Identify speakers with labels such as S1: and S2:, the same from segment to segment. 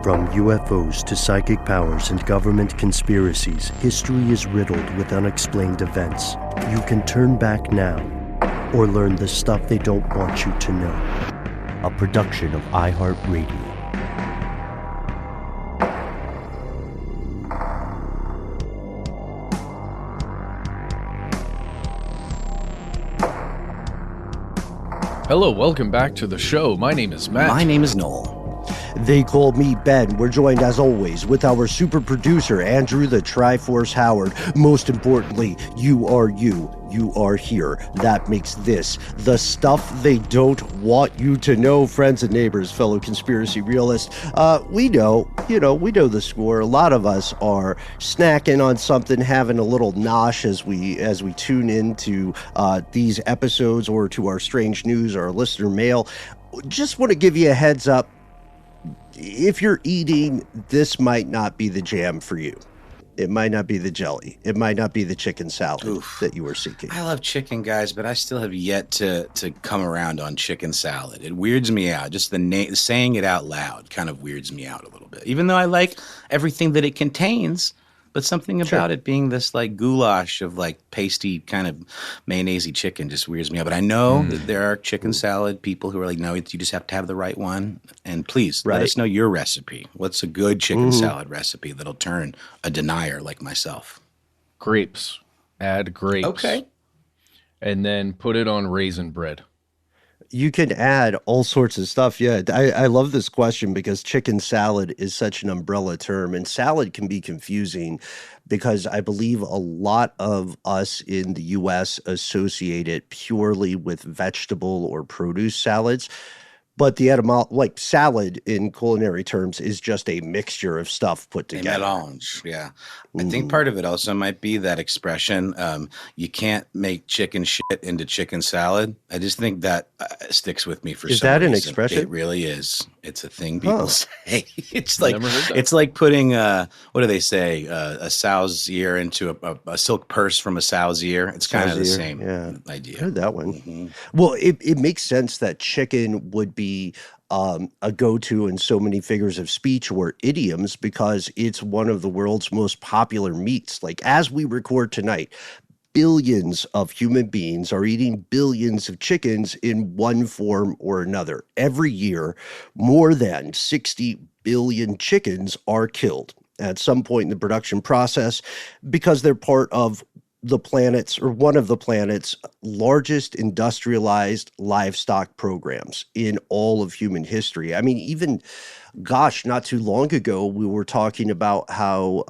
S1: From UFOs to psychic powers and government conspiracies, history is riddled with unexplained events. You can turn back now or learn the stuff they don't want you to know. A production of iHeartRadio.
S2: Hello, welcome back to the show. My name is Matt.
S3: My name is Noel.
S1: They call me Ben. We're joined, as always, with our super producer, Andrew the Triforce Howard. Most importantly, you are you. You are here. That makes this the stuff they don't want you to know, friends and neighbors, fellow conspiracy realists. We know the score. A lot of us are snacking on something, having a little nosh as we tune into these episodes or to our strange news or our listener mail. Just want to give you a heads up. If you're eating, this might not be the jam for you. It might not be the jelly. It might not be the chicken salad that you were seeking.
S3: I love chicken, guys, but I still have yet to come around on chicken salad. It weirds me out. Just saying it out loud kind of weirds me out a little bit. Even though I like everything that it contains, but something about it being this like goulash of like pasty kind of mayonnaise-y chicken just weirds me out. But I know that there are chicken salad people who are like, no, you just have to have the right one. And please let us know your recipe. What's a good chicken salad recipe that'll turn a denier like myself?
S2: Grapes. Add grapes.
S3: Okay.
S2: And then put it on raisin bread.
S1: You can add all sorts of stuff. Yeah, I love this question because chicken salad is such an umbrella term, and salad can be confusing because I believe a lot of us in the U.S. associate it purely with vegetable or produce salads. But the like salad in culinary terms is just a mixture of stuff put together.
S3: A mélange, yeah. I think part of it also might be that expression, you can't make chicken shit into chicken salad. I just think that sticks with me for some reason. Is that an expression? It really is. It's a thing people say. It's like putting, what do they say, a sow's ear into a silk purse from a sow's ear. It's kind of the same idea.
S1: I heard that one. Well, it makes sense that chicken would be a go-to in so many figures of speech or idioms because it's one of the world's most popular meats. Like as we record tonight, billions of human beings are eating billions of chickens in one form or another. Every year, more than 60 billion chickens are killed at some point in the production process because they're part of the planet's or one of the planet's largest industrialized livestock programs in all of human history. I mean, even, not too long ago, we were talking about how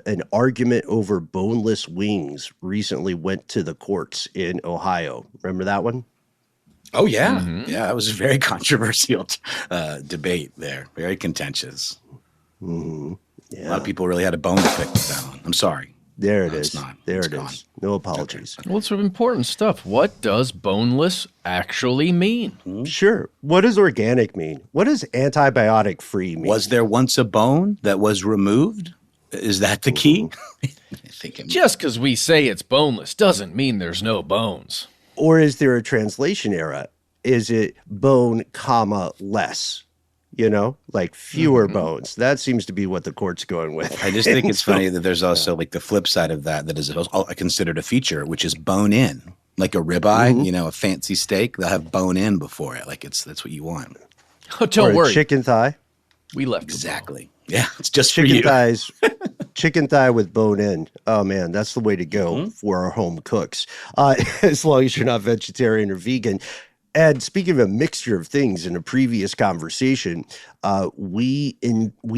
S1: an argument over boneless wings recently went to the courts in Ohio. Remember that one?
S3: Oh, yeah. Mm-hmm. Yeah, it was a very controversial debate there. Very contentious.
S1: Mm-hmm. Yeah.
S3: A lot of people really had a bone to pick with that one. I'm sorry.
S1: There it is. There it is. No apologies.
S2: Okay. Well, it's important stuff. What does boneless actually mean?
S1: Sure. What does organic mean? What does antibiotic free mean?
S3: Was there once a bone that was removed? Is that the key?
S2: Just because we say it's boneless doesn't mean there's no bones.
S1: Or is there a translation error? Is it bone, less? You know, like fewer bones. That seems to be what the court's going with.
S3: I just think it's funny that there's also like the flip side of that is considered a feature, which is bone in. Like a ribeye, a fancy steak, they'll have bone in before it. Like that's what you want.
S2: Oh, don't worry.
S1: Chicken thigh.
S2: We left
S3: exactly. Yeah, it's just
S1: chicken
S3: for you.
S1: Chicken thigh with bone in. Oh man, that's the way to go for our home cooks. As long as you're not vegetarian or vegan. And speaking of a mixture of things, in a previous conversation, we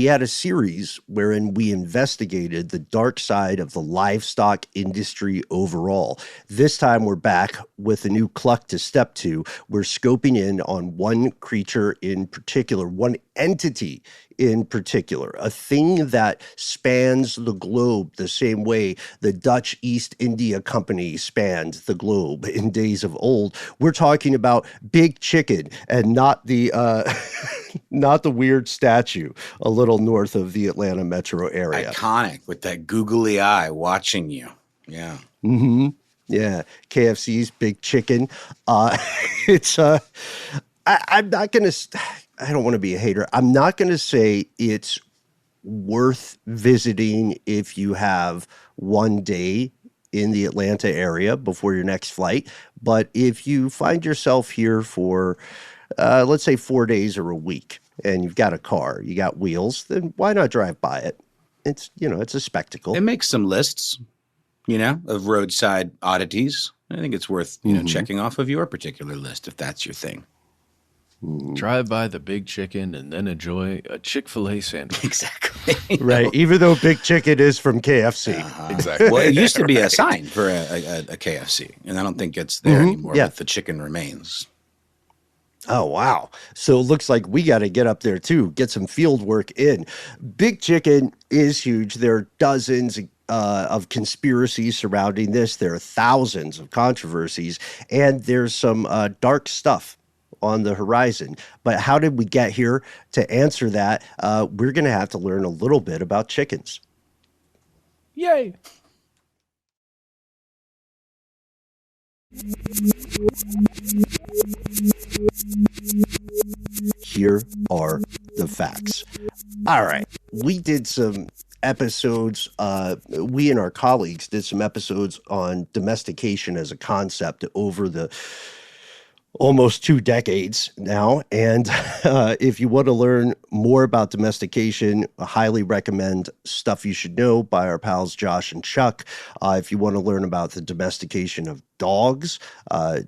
S1: had a series wherein we investigated the dark side of the livestock industry overall. This time we're back with a new cluck to step to. We're scoping in on one creature in particular, one entity in particular, a thing that spans the globe the same way the Dutch East India Company spanned the globe in days of old. We're talking about big chicken and not the weird statue a little north of the Atlanta metro area.
S3: Iconic with that googly eye watching you. Yeah.
S1: Mm-hmm. Yeah. KFC's big chicken. I'm not going to, I don't want to be a hater. I'm not going to say it's worth visiting if you have one day in the Atlanta area before your next flight. But if you find yourself here for, let's say 4 days or a week, and you've got a car, you got wheels, then why not drive by it? It's, it's a spectacle.
S3: It makes some lists, of roadside oddities. I think it's worth, checking off of your particular list if that's your thing.
S2: Drive by the Big Chicken and then enjoy a Chick-fil-A sandwich.
S3: Exactly.
S1: Right. Even though Big Chicken is from KFC.
S2: Exactly.
S3: Well, it used to be a sign for a KFC, and I don't think it's there anymore, but the chicken remains.
S1: Oh, wow. So it looks like we got to get up there, too, get some field work in. Big Chicken is huge. There are dozens of conspiracies surrounding this. There are thousands of controversies, and there's some dark stuff on the horizon. But how did we get here? To answer that, we're going to have to learn a little bit about chickens.
S2: Yay!
S1: Here are the facts. All right. We did some episodes, we and our colleagues did some episodes on domestication as a concept over the almost 2 decades now. And if you want to learn more about domestication, I highly recommend Stuff You Should Know by our pals Josh and Chuck. If you want to learn about the domestication of dogs,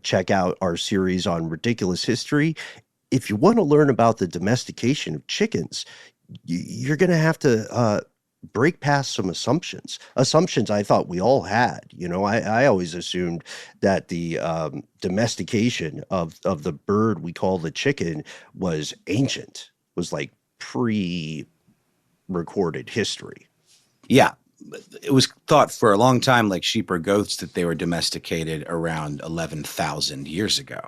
S1: check out our series on ridiculous history. If you want to learn about the domestication of chickens, you're going to have to break past some assumptions I thought we all had. I always assumed that the domestication of the bird we call the chicken was ancient, was like pre-recorded history.
S3: Yeah. It was thought for a long time, like sheep or goats, that they were domesticated around 11,000 years ago.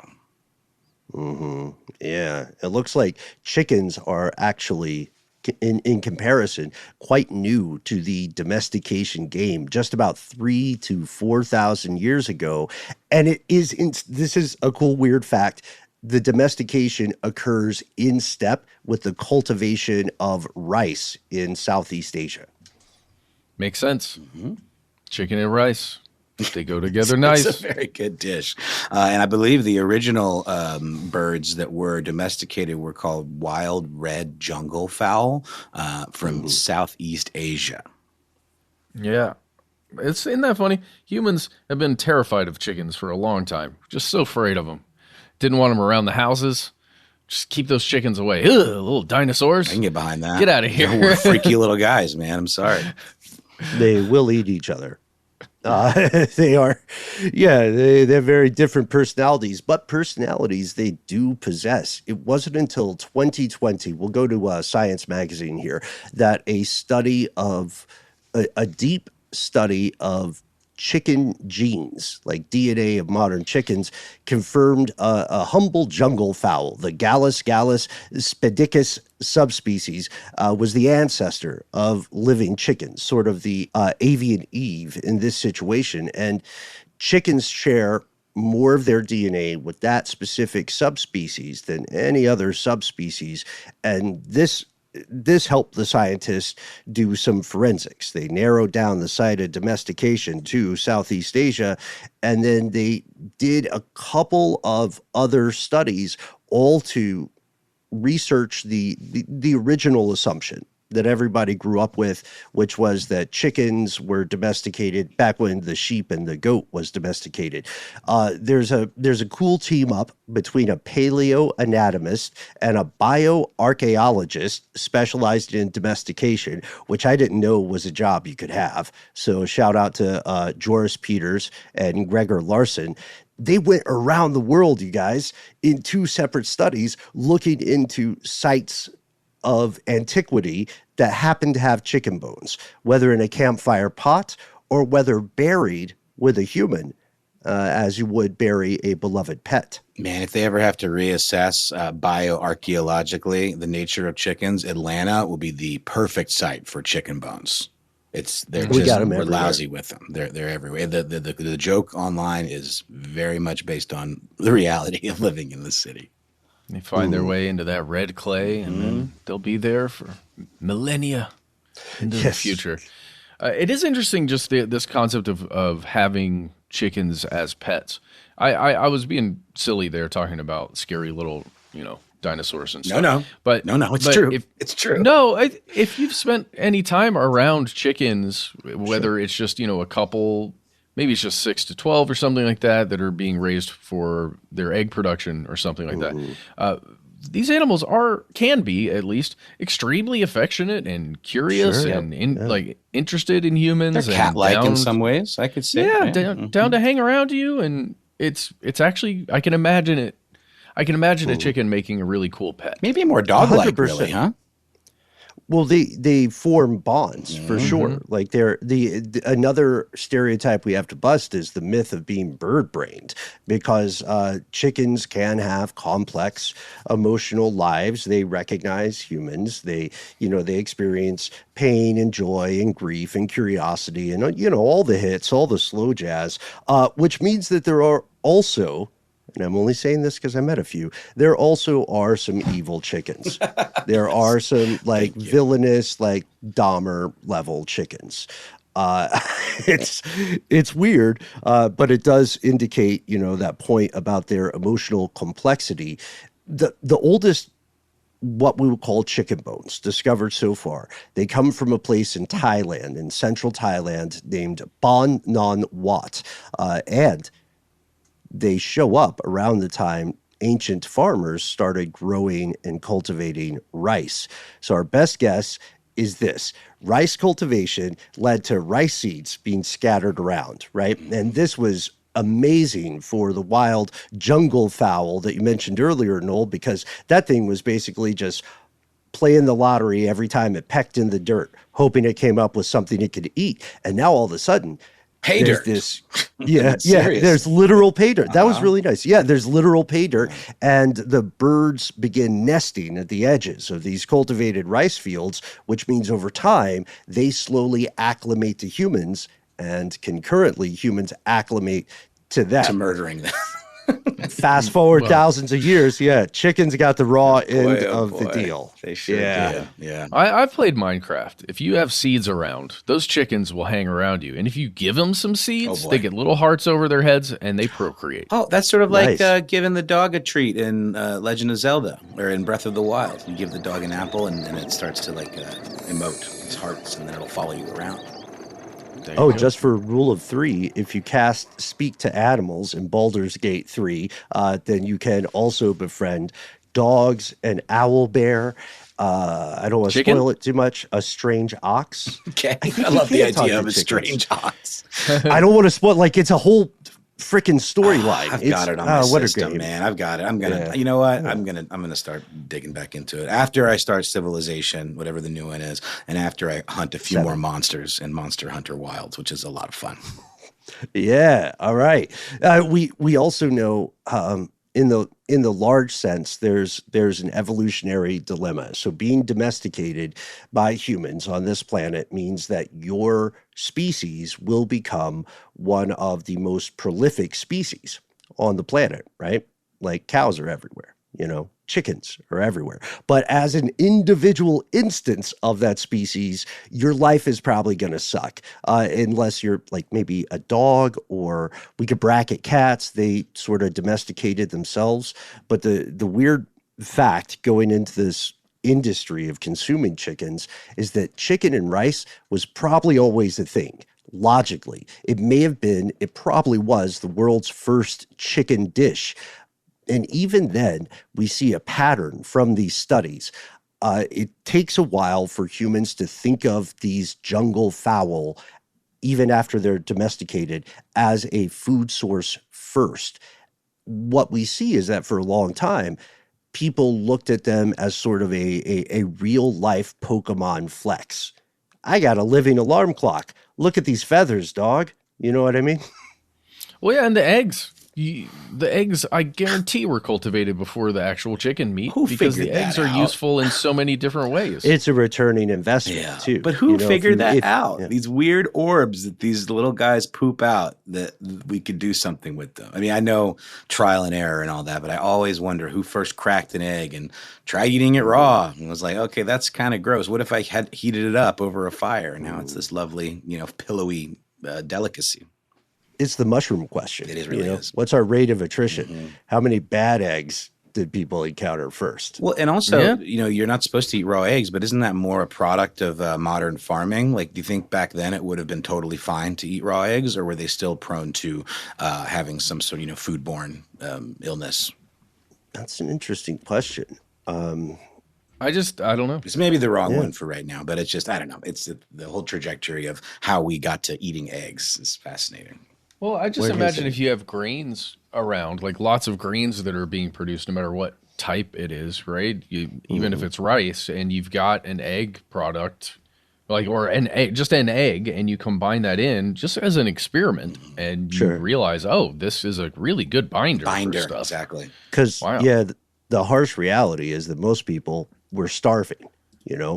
S1: Mm-hmm. Yeah. It looks like chickens are actually, in comparison, quite new to the domestication game, just about 3,000 to 4,000 years ago. And this is a cool, weird fact. The domestication occurs in step with the cultivation of rice in Southeast Asia.
S2: Makes sense. Mm-hmm. Chicken and rice. They go together nice.
S3: It's a very good dish. And I believe the original birds that were domesticated were called wild red jungle fowl from Southeast Asia.
S2: Yeah. Isn't that funny? Humans have been terrified of chickens for a long time. Just so afraid of them. Didn't want them around the houses. Just keep those chickens away. Ugh, little dinosaurs.
S3: I can get behind that.
S2: Get out of here.
S3: We're freaky little guys, man. I'm sorry.
S1: They will eat each other. They are, they have very different personalities, but personalities they do possess. It wasn't until 2020, we'll go to Science Magazine here, that a deep study of chicken genes, like DNA of modern chickens, confirmed a humble jungle fowl, the Gallus spedicus subspecies, was the ancestor of living chickens, sort of the avian Eve in this situation. And chickens share more of their DNA with that specific subspecies than any other subspecies. And this helped the scientists do some forensics. They narrowed down the site of domestication to Southeast Asia, and then they did a couple of other studies, all to research the original assumption that everybody grew up with, which was that chickens were domesticated back when the sheep and the goat was domesticated. There's a cool team up between a paleoanatomist and a bioarchaeologist specialized in domestication, which I didn't know was a job you could have. So shout out to Joris Peters and Gregor Larson. They went around the world, you guys, in 2 separate studies looking into sites of antiquity that happened to have chicken bones, whether in a campfire pot or whether buried with a human, as you would bury a beloved pet.
S3: Man, if they ever have to reassess bioarchaeologically the nature of chickens, Atlanta will be the perfect site for chicken bones. We're lousy with them. They're everywhere. The joke online is very much based on the reality of living in the city.
S2: They find their way into that red clay, and then they'll be there for millennia. into the
S1: Yes.
S2: future. It is interesting, just this concept of having chickens as pets. I was being silly there, talking about scary little, dinosaurs and stuff.
S3: No.
S2: But
S3: No, it's
S2: but
S3: true.
S2: If,
S3: It's true.
S2: No, if you've spent any time around chickens, whether it's just a couple, maybe it's just 6 to 12 or something like that are being raised for their egg production or something like that. These animals can be at least extremely affectionate and curious and interested in humans.
S3: They're cat-like
S2: and
S3: in some ways, I could say.
S2: Yeah, down to hang around you, and it's actually, I can imagine it. I can imagine a chicken making a really cool pet.
S3: Maybe more dog-like,
S1: 100%.
S3: really, huh?
S1: Well, they form bonds for sure. Like they're another stereotype we have to bust is the myth of being bird-brained, because chickens can have complex emotional lives. They recognize humans. They experience pain and joy and grief and curiosity and all the hits, all the slow jazz, which means that there are also, and I'm only saying this because I met a few, there also are some evil chickens. There are some villainous, like Dahmer level chickens. It's weird, but it does indicate, that point about their emotional complexity. The oldest, what we would call chicken bones discovered so far, they come from a place in Thailand, in central Thailand, named Bon Non Wat. And they show up around the time ancient farmers started growing and cultivating rice. So our best guess is this: rice cultivation led to rice seeds being scattered around, right? And this was amazing for the wild jungle fowl that you mentioned earlier, Noel, because that thing was basically just playing the lottery every time it pecked in the dirt, hoping it came up with something it could eat. And now all of a sudden,
S3: Pay dirt.
S1: There's literal pay dirt. That was really nice. Yeah, there's literal pay dirt, and the birds begin nesting at the edges of these cultivated rice fields, which means over time they slowly acclimate to humans, and concurrently humans acclimate to them.
S3: To murdering them.
S1: Fast forward thousands of years, chickens got the raw end of the deal.
S3: They sure did. Yeah.
S2: I've played Minecraft. If you have seeds around, those chickens will hang around you. And if you give them some seeds, they get little hearts over their heads and they procreate.
S3: Oh, that's sort of like giving the dog a treat in Legend of Zelda or in Breath of the Wild. You give the dog an apple and it starts to emote its hearts, and then it'll follow you around.
S1: Just for rule of 3, if you cast Speak to Animals in Baldur's Gate 3, then you can also befriend dogs, an owl bear. I don't want to spoil it too much. A strange ox.
S3: Okay, I love the idea of a strange ox.
S1: I don't want to spoil. It's a whole freaking storyline.
S3: I've got it on my system, man. I've got it. I'm gonna. You know what? I'm gonna start digging back into it after I start Civilization, whatever the new one is, and after I hunt a few more monsters in Monster Hunter Wilds, which is a lot of fun.
S1: Yeah. All right. We also know in the large sense, there's an evolutionary dilemma. So being domesticated by humans on this planet means that your species will become one of the most prolific species on the planet, right? Like cows are everywhere, chickens are everywhere. But as an individual instance of that species, your life is probably going to suck unless you're maybe a dog, or we could bracket cats. They sort of domesticated themselves. But the weird fact going into this industry of consuming chickens is that chicken and rice was probably always a thing. Logically, it probably was the world's first chicken dish. And even then, we see a pattern from these studies. It takes a while for humans to think of these jungle fowl, even after they're domesticated, as a food source first. What we see is that for a long time, people looked at them as sort of a real-life Pokemon flex. I got a living alarm clock. Look at these feathers, dog. You know what I mean?
S2: Well, yeah, and the eggs. The eggs, I guarantee, were cultivated before the actual chicken meat because the
S3: figured
S2: eggs
S3: that
S2: are
S3: out?
S2: useful in so many different ways.
S1: It's a returning investment too.
S3: But who figured that out?
S1: Yeah.
S3: These weird orbs that these little guys poop out, that we could do something with them. I mean, I know trial and error and all that, but I always wonder who first cracked an egg and tried eating it raw and was like, okay, that's kind of gross. What if I had heated it up over a fire and now it's this lovely, pillowy delicacy?
S1: It's the mushroom question.
S3: It really is.
S1: What's our rate of attrition? How many bad eggs did people encounter first?
S3: Well, and also, you're not supposed to eat raw eggs, but isn't that more a product of modern farming? Like, do you think back then it would have been totally fine to eat raw eggs, or were they still prone to having some sort of, foodborne illness?
S1: That's an interesting question.
S2: I don't know.
S3: It's maybe the wrong one for right now, but it's just, I don't know. It's the whole trajectory of how we got to eating eggs is fascinating.
S2: Well, I just imagine if you have grains around, like lots of grains that are being produced, no matter what type it is, right? Even if it's rice, and you've got an egg product, or an egg, just an egg, and you combine that in just as an experiment, and you realize, oh, this is a really good binder for stuff.
S3: Exactly.
S1: Because the harsh reality is that most people were starving.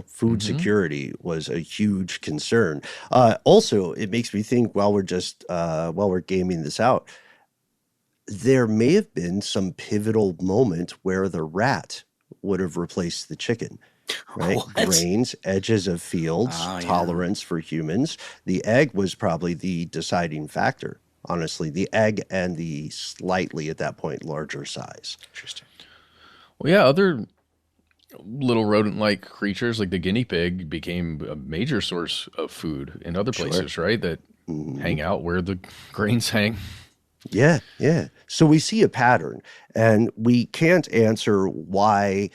S1: Food security was a huge concern. Also, it makes me think while we're gaming this out, there may have been some pivotal moment where the rat would have replaced the chicken, right?
S3: What?
S1: Grains, edges of fields, tolerance for humans. The egg was probably the deciding factor. Honestly, the egg and the slightly at that point larger size.
S3: Interesting.
S2: Well, yeah, other little rodent-like creatures like the guinea pig became a major source of food in other places, right? That hang out where the grains hang.
S1: Yeah. So we see a pattern, and we can't answer why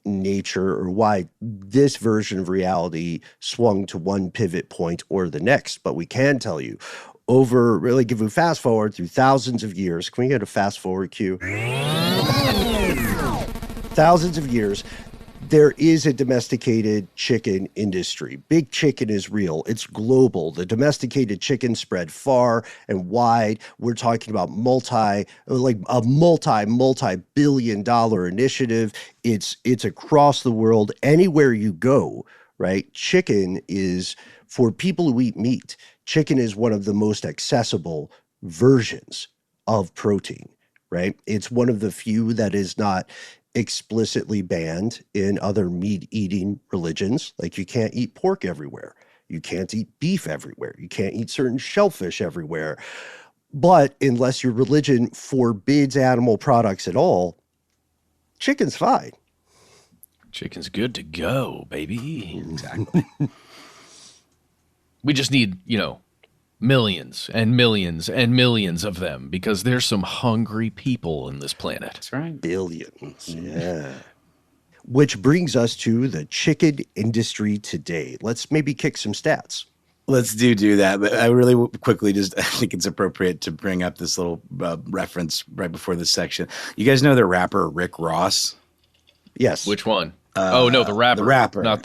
S1: nature or why this version of reality swung to one pivot point or the next, but we can tell you if we fast forward through thousands of years, can we get a fast forward cue? Thousands of years, there is a domesticated chicken industry. Big chicken is real. It's global. The domesticated chicken spread far and wide. We're talking about multi-billion dollar initiative. It's across the world. Anywhere you go, right? Chicken is, for people who eat meat, chicken is one of the most accessible versions of protein, right? It's one of the few that is not explicitly banned in other meat-eating religions. Like, you can't eat pork everywhere. You can't eat beef everywhere. You can't eat certain shellfish everywhere. But unless your religion forbids animal products at all, chicken's fine.
S2: Chicken's good to go, baby.
S3: Exactly.
S2: We just need, millions and millions and millions of them, because there's some hungry people in this planet.
S3: That's right.
S1: Billions. Yeah. Which brings us to the chicken industry today. Let's maybe kick some stats.
S3: Let's do that. But I really quickly I think it's appropriate to bring up this little reference right before this section. You guys know the rapper Rick Ross?
S1: Yes.
S2: Which one? The rapper.
S3: The rapper.
S2: Not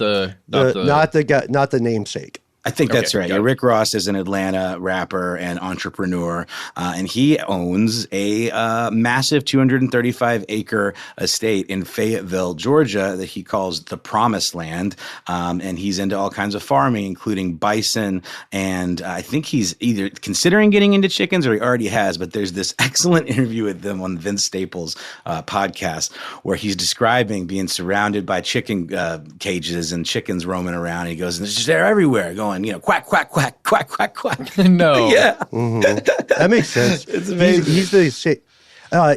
S2: the
S1: namesake.
S3: I think that's
S2: Okay,
S3: right.
S2: got
S3: Yeah,
S2: it.
S3: Rick Ross is an Atlanta rapper and entrepreneur, and he owns a massive 235-acre estate in Fayetteville, Georgia, that he calls the Promised Land, and he's into all kinds of farming, including bison, and I think he's either considering getting into chickens or he already has, but there's this excellent interview with them on Vince Staples' podcast where he's describing being surrounded by chicken cages and chickens roaming around. And he goes, and they're everywhere, going, quack, quack, quack, quack, quack, quack.
S2: No.
S3: Yeah.
S1: That makes sense.
S3: It's amazing.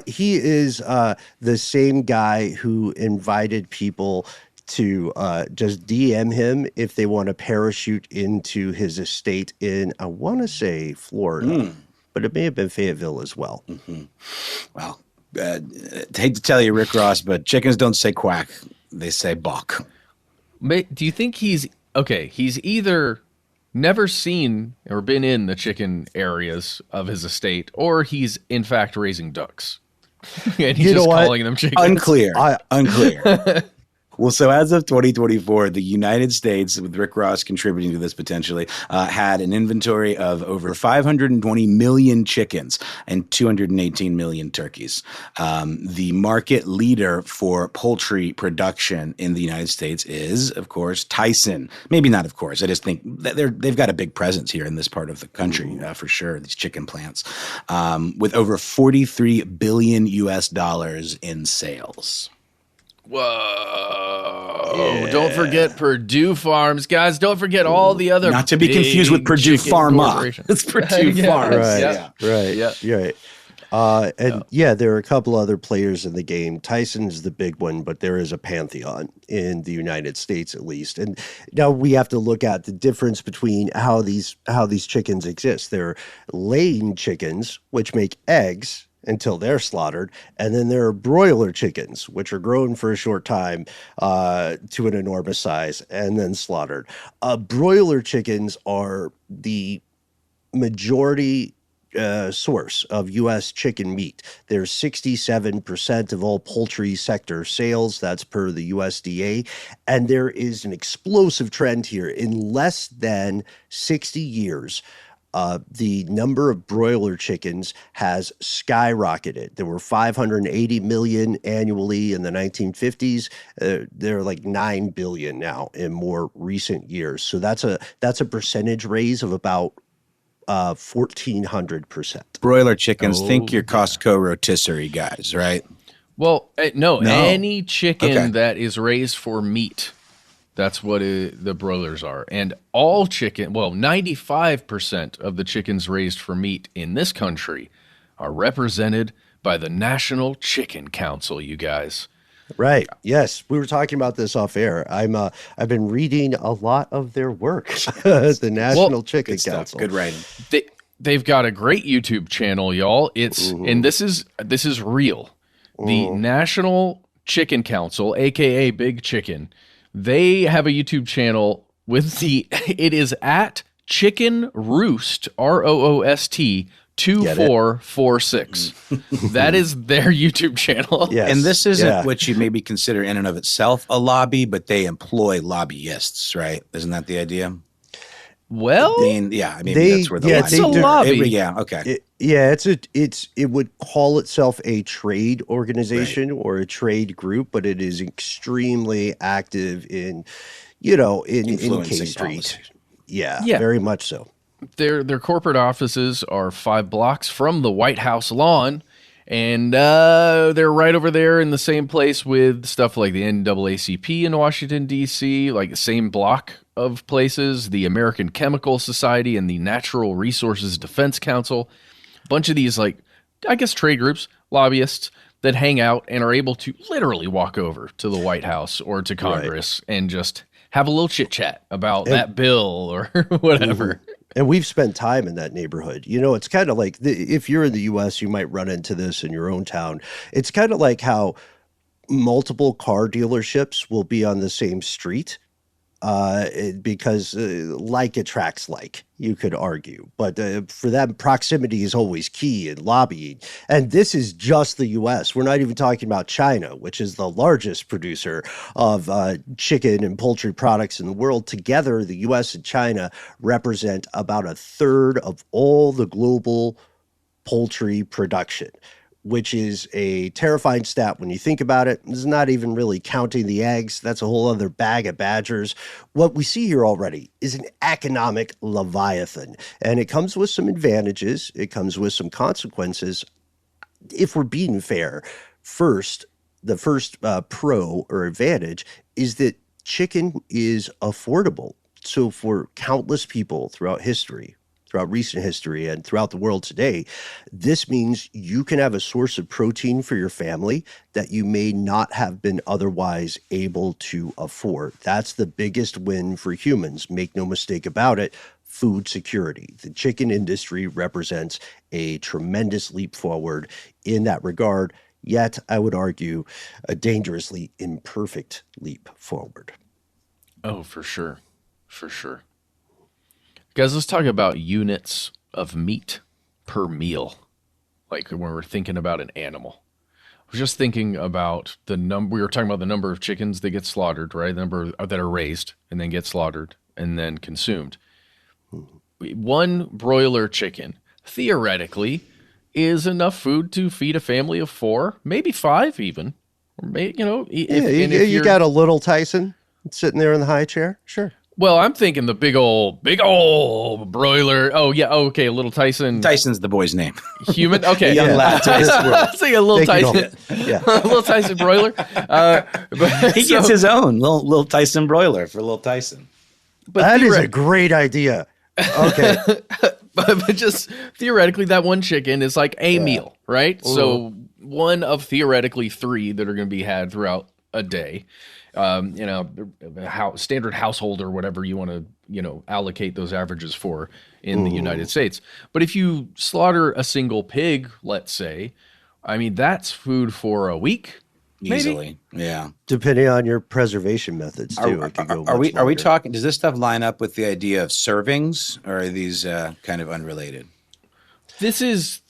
S1: He is the same guy who invited people to just DM him if they want to parachute into his estate in, I want to say, Florida, but it may have been Fayetteville as well.
S3: Mm-hmm. Well, hate to tell you, Rick Ross, but chickens don't say quack. They say bawk.
S2: Do you think he's either never seen or been in the chicken areas of his estate, or he's in fact raising ducks and he's just calling them chickens?
S3: Unclear. Unclear. Well, so as of 2024, the United States, with Rick Ross contributing to this potentially, had an inventory of over 520 million chickens and 218 million turkeys. The market leader for poultry production in the United States is, of course, Tyson. Maybe not, of course. I just think that they've got a big presence here in this part of the country, for sure, these chicken plants, with over 43 billion US dollars in sales.
S2: Whoa. Yeah. Don't forget Purdue Farms. Guys, don't forget all the other
S3: not to be confused with Purdue Pharma. It's Purdue Farms.
S1: Right. Right. There are a couple other players in the game. Tyson's the big one, but there is a pantheon in the United States, at least. And now we have to look at the difference between how these chickens exist. There are laying chickens, which make eggs until they're slaughtered, and then there are broiler chickens, which are grown for a short time to an enormous size and then slaughtered. Broiler chickens are the majority source of U.S. chicken meat. They're 67% of all poultry sector sales. That's per the USDA. And there is an explosive trend here. In less than 60 years, the number of broiler chickens has skyrocketed. There were 580 million annually in the 1950s. There are like 9 billion now in more recent years. So that's a percentage raise of about 1,400%.
S3: Broiler chickens, think your Costco rotisserie guys, right?
S2: Well, no. Any chicken that is raised for meat. That's what the broilers are. And all chicken, 95% of the chickens raised for meat in this country are represented by the National Chicken Council, you guys.
S1: Right. Yes. We were talking about this off air. I've been reading a lot of their work. The National Chicken Council.
S3: Good writing.
S2: They've got a great YouTube channel, y'all. It's and this is real. The National Chicken Council, aka Big Chicken. They have a YouTube channel with it is at Chicken Roost, ROOST 2446. That is their YouTube channel.
S3: Yes. And this isn't what you maybe consider in and of itself a lobby, but they employ lobbyists, right? Isn't that the idea?
S2: Well,
S3: that's where the
S2: it's a lobby.
S1: It would call itself a trade organization or a trade group, but it is extremely active in K Street. Yeah, very much so.
S2: Their corporate offices are 5 blocks from the White House lawn, and they're right over there in the same place with stuff like the NAACP in Washington, D.C., like the same block of places, the American Chemical Society and the Natural Resources Defense Council. A bunch of these, trade groups, lobbyists that hang out and are able to literally walk over to the White House or to Congress and just have a little chit-chat about that bill or whatever.
S1: And we've spent time in that neighborhood. It's kind of like if you're in the U.S., you might run into this in your own town. It's kind of like how multiple car dealerships will be on the same street because like attracts like, you could argue. But for them, proximity is always key in lobbying. And this is just the U.S. We're not even talking about China, which is the largest producer of chicken and poultry products in the world. Together, the U.S. and China represent about a third of all the global poultry production, which is a terrifying stat when you think about it. It's not even really counting the eggs. That's a whole other bag of badgers. What we see here already is an economic leviathan, and it comes with some advantages. It comes with some consequences. If we're being fair, the first pro or advantage is that chicken is affordable. So for countless people throughout recent history and throughout the world today, this means you can have a source of protein for your family that you may not have been otherwise able to afford. That's the biggest win for humans. Make no mistake about it. Food security. The chicken industry represents a tremendous leap forward in that regard, yet I would argue a dangerously imperfect leap forward.
S2: Oh, for sure. For sure. Guys, let's talk about units of meat per meal, like when we're thinking about an animal. was just thinking about the number. We were talking about the number of chickens that get slaughtered, right? The number that are raised and then get slaughtered and then consumed. One broiler chicken, theoretically, is enough food to feed a family of 4, maybe 5 even. Or maybe,
S1: you got a little Tyson sitting there in the high chair. Sure.
S2: Well, I'm thinking the big old broiler. Oh, yeah. Oh, okay. A little Tyson.
S3: Tyson's the boy's name.
S2: Human. Okay.
S3: Young lad Tyson.
S2: I was thinking a little Tyson.
S1: Yeah.
S2: A little Tyson broiler.
S3: He gets his own little Tyson broiler for little Tyson.
S2: But
S1: that is a great idea. Okay.
S2: but just theoretically, that one chicken is like a meal, right? Ooh. So one of theoretically 3 that are going to be had throughout a day. Standard household or whatever you want to, allocate those averages for in the United States. But if you slaughter a single pig, let's say, I mean, that's food for a week.
S3: Easily.
S2: Maybe?
S3: Yeah.
S1: Depending on your preservation methods too.
S3: Are we talking, does this stuff line up with the idea of servings, or are these kind of unrelated?
S2: This is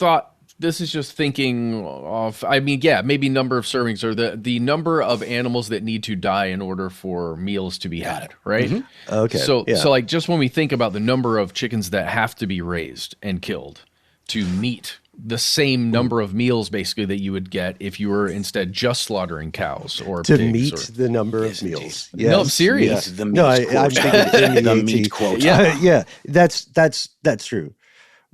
S2: just thinking of, I mean, yeah, maybe number of servings or the number of animals that need to die in order for meals to be had, right?
S1: Mm-hmm. Okay.
S2: So like just when we think about the number of chickens that have to be raised and killed to meet the same number of meals basically that you would get if you were instead just slaughtering cows or
S1: to
S2: pigs
S1: meet the number of meals.
S2: Yes. No, I'm serious.
S1: Yeah. I'm thinking the meat quota. Yeah, that's true.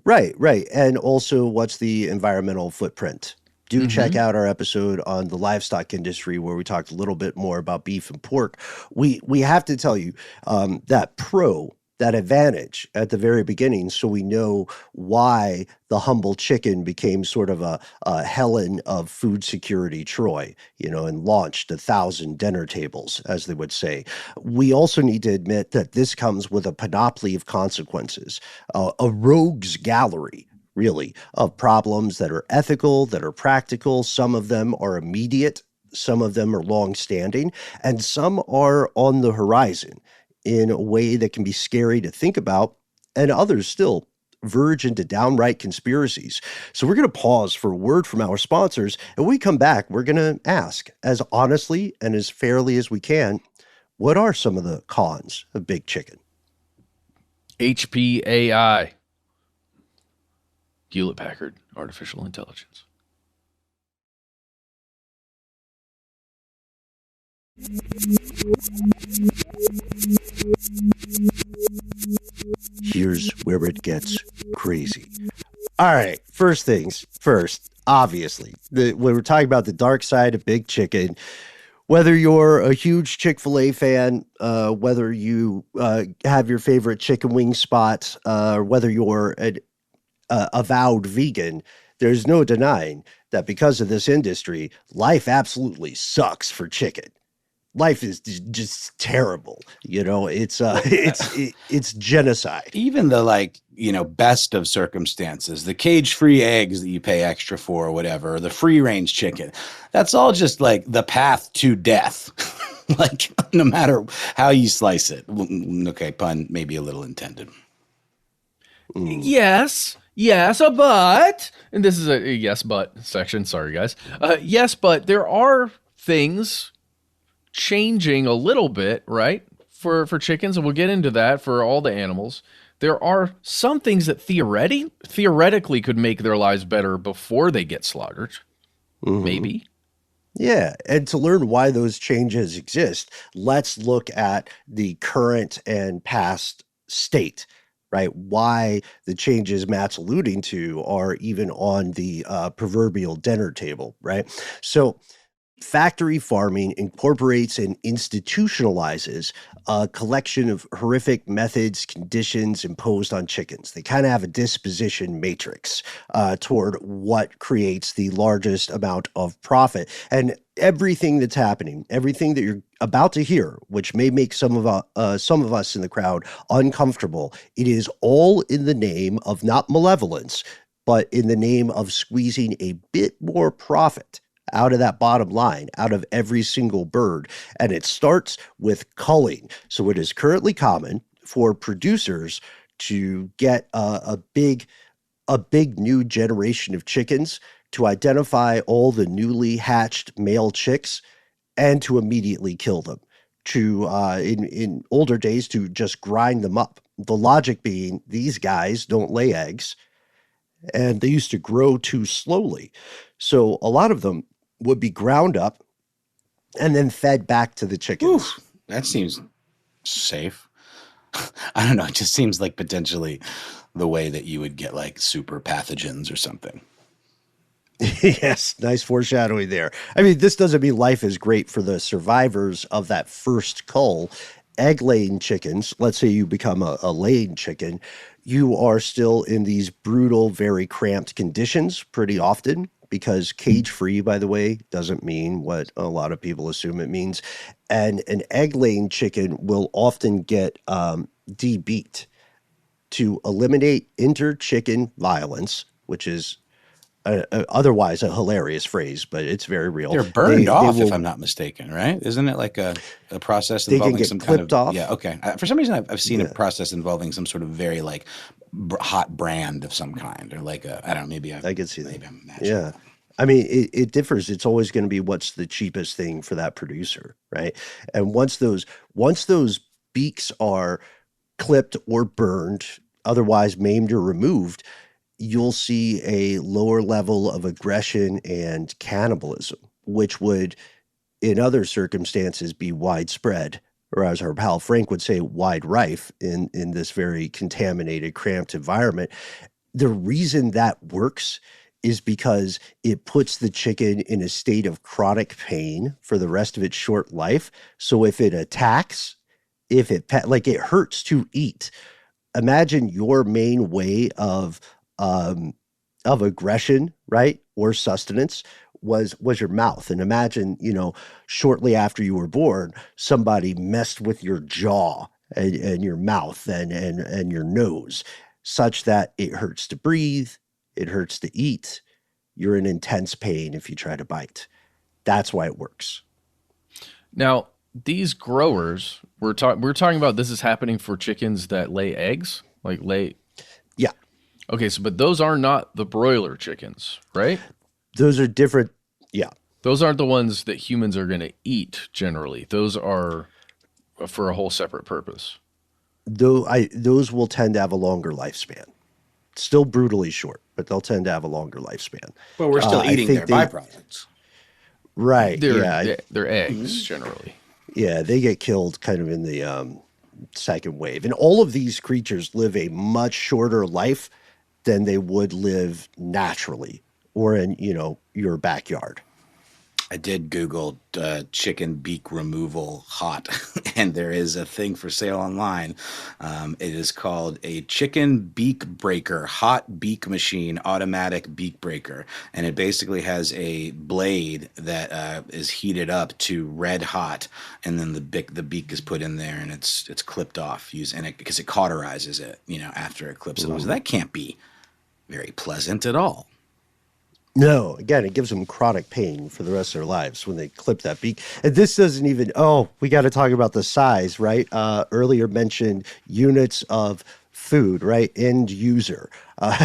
S1: Right. And also, what's the environmental footprint? Do check out our episode on the livestock industry where we talked a little bit more about beef and pork. We have to tell you that advantage at the very beginning, so we know why the humble chicken became sort of a Helen of food security Troy, and launched 1,000 dinner tables, as they would say. We also need to admit that this comes with a panoply of consequences, a rogues gallery, really, of problems that are ethical, that are practical. Some of them are immediate, some of them are long-standing, and some are on the horizon in a way that can be scary to think about, and others still verge into downright conspiracies. So we're going to pause for a word from our sponsors, and when we come back, we're going to ask, as honestly and as fairly as we can, what are some of the cons of big chicken?
S2: HPAI. Hewlett-Packard Artificial Intelligence.
S1: Here's where it gets crazy. All right, first things first, obviously, when we're talking about the dark side of big chicken, whether you're a huge Chick-fil-A fan, whether you have your favorite chicken wing spot, whether you're an avowed vegan, there's no denying that because of this industry, life absolutely sucks for chicken. Life is just terrible. It's genocide.
S3: Even the best of circumstances, the cage-free eggs that you pay extra for or whatever, or the free-range chicken, that's all just like the path to death. No matter how you slice it. Okay, pun maybe a little intended.
S2: Yes, but, and this is a yes, but section. Sorry, guys. Yes, but there are things changing a little bit, right? For chickens, and we'll get into that for all the animals. There are some things that theoretically could make their lives better before they get slaughtered. Maybe.
S1: Yeah, and to learn why those changes exist, let's look at the current and past state, right? Why the changes Matt's alluding to are even on the proverbial dinner table, right? So factory farming incorporates and institutionalizes a collection of horrific methods, conditions imposed on chickens. They kind of have a disposition matrix toward what creates the largest amount of profit. And everything that's happening, everything that you're about to hear, which may make some of us in the crowd uncomfortable, it is all in the name of not malevolence, but in the name of squeezing a bit more profit out of that bottom line, out of every single bird. And it starts with culling. So it is currently common for producers to get a big new generation of chickens to identify all the newly hatched male chicks and to immediately kill them. To in older days, to just grind them up. The logic being these guys don't lay eggs, and they used to grow too slowly. So a lot of them would be ground up and then fed back to the chickens.
S3: Oof, that seems safe. I don't know. It just seems like potentially the way that you would get like super pathogens or something.
S1: Yes, nice foreshadowing there. I mean, this doesn't mean life is great for the survivors of that first cull. Egg-laying chickens, let's say you become a laying chicken, you are still in these brutal, very cramped conditions pretty often, because cage-free, by the way, doesn't mean what a lot of people assume it means. And an egg-laying chicken will often get de-beaked to eliminate inter-chicken violence, which is otherwise a hilarious phrase, but it's very real.
S3: They're burned off, if I'm not mistaken, right? Isn't it like a process involving some kind of
S1: off?
S3: Yeah, okay. For some reason, I've seen a process involving some sort of very like hot brand of some kind, or like I don't know. Maybe I
S1: can see that.
S3: Maybe I'm imagining
S1: Yeah.
S3: that.
S1: I mean, it differs. It's always going to be what's the cheapest thing for that producer, right? And once those beaks are clipped or burned, otherwise maimed or removed, you'll see a lower level of aggression and cannibalism, which would, in other circumstances, be widespread, or as our pal Frank would say, wide rife in this very contaminated, cramped environment. The reason that works is because it puts the chicken in a state of chronic pain for the rest of its short life. So if it attacks, like it hurts to eat. Imagine your main way of aggression, right, or sustenance was your mouth. And imagine, shortly after you were born, somebody messed with your jaw and your mouth and your nose, such that it hurts to breathe, it hurts to eat. You're in intense pain if you try to bite. That's why it works.
S2: Now, these growers, we're talking about this is happening for chickens that lay eggs,
S1: Yeah.
S2: Okay, but those are not the broiler chickens, right?
S1: Those are different. Yeah.
S2: Those aren't the ones that humans are going to eat generally. Those are for a whole separate purpose.
S1: Those will tend to have a longer lifespan. Still brutally short, but they'll tend to have a longer lifespan.
S3: Well, we're still eating their byproducts.
S1: Right.
S2: They're eggs generally.
S1: Yeah, they get killed kind of in the second wave. And all of these creatures live a much shorter life than they would live naturally or in, your backyard.
S3: I did Google chicken beak removal hot, and there is a thing for sale online. It is called a chicken beak breaker, hot beak machine, automatic beak breaker. And it basically has a blade that is heated up to red hot, and then the beak is put in there, and it's clipped off because it cauterizes it, after it clips it off. So that can't be very pleasant at all.
S1: No, again, it gives them chronic pain for the rest of their lives when they clip that beak. And this doesn't even, we got to talk about the size, right? Earlier mentioned units of food, right? End user.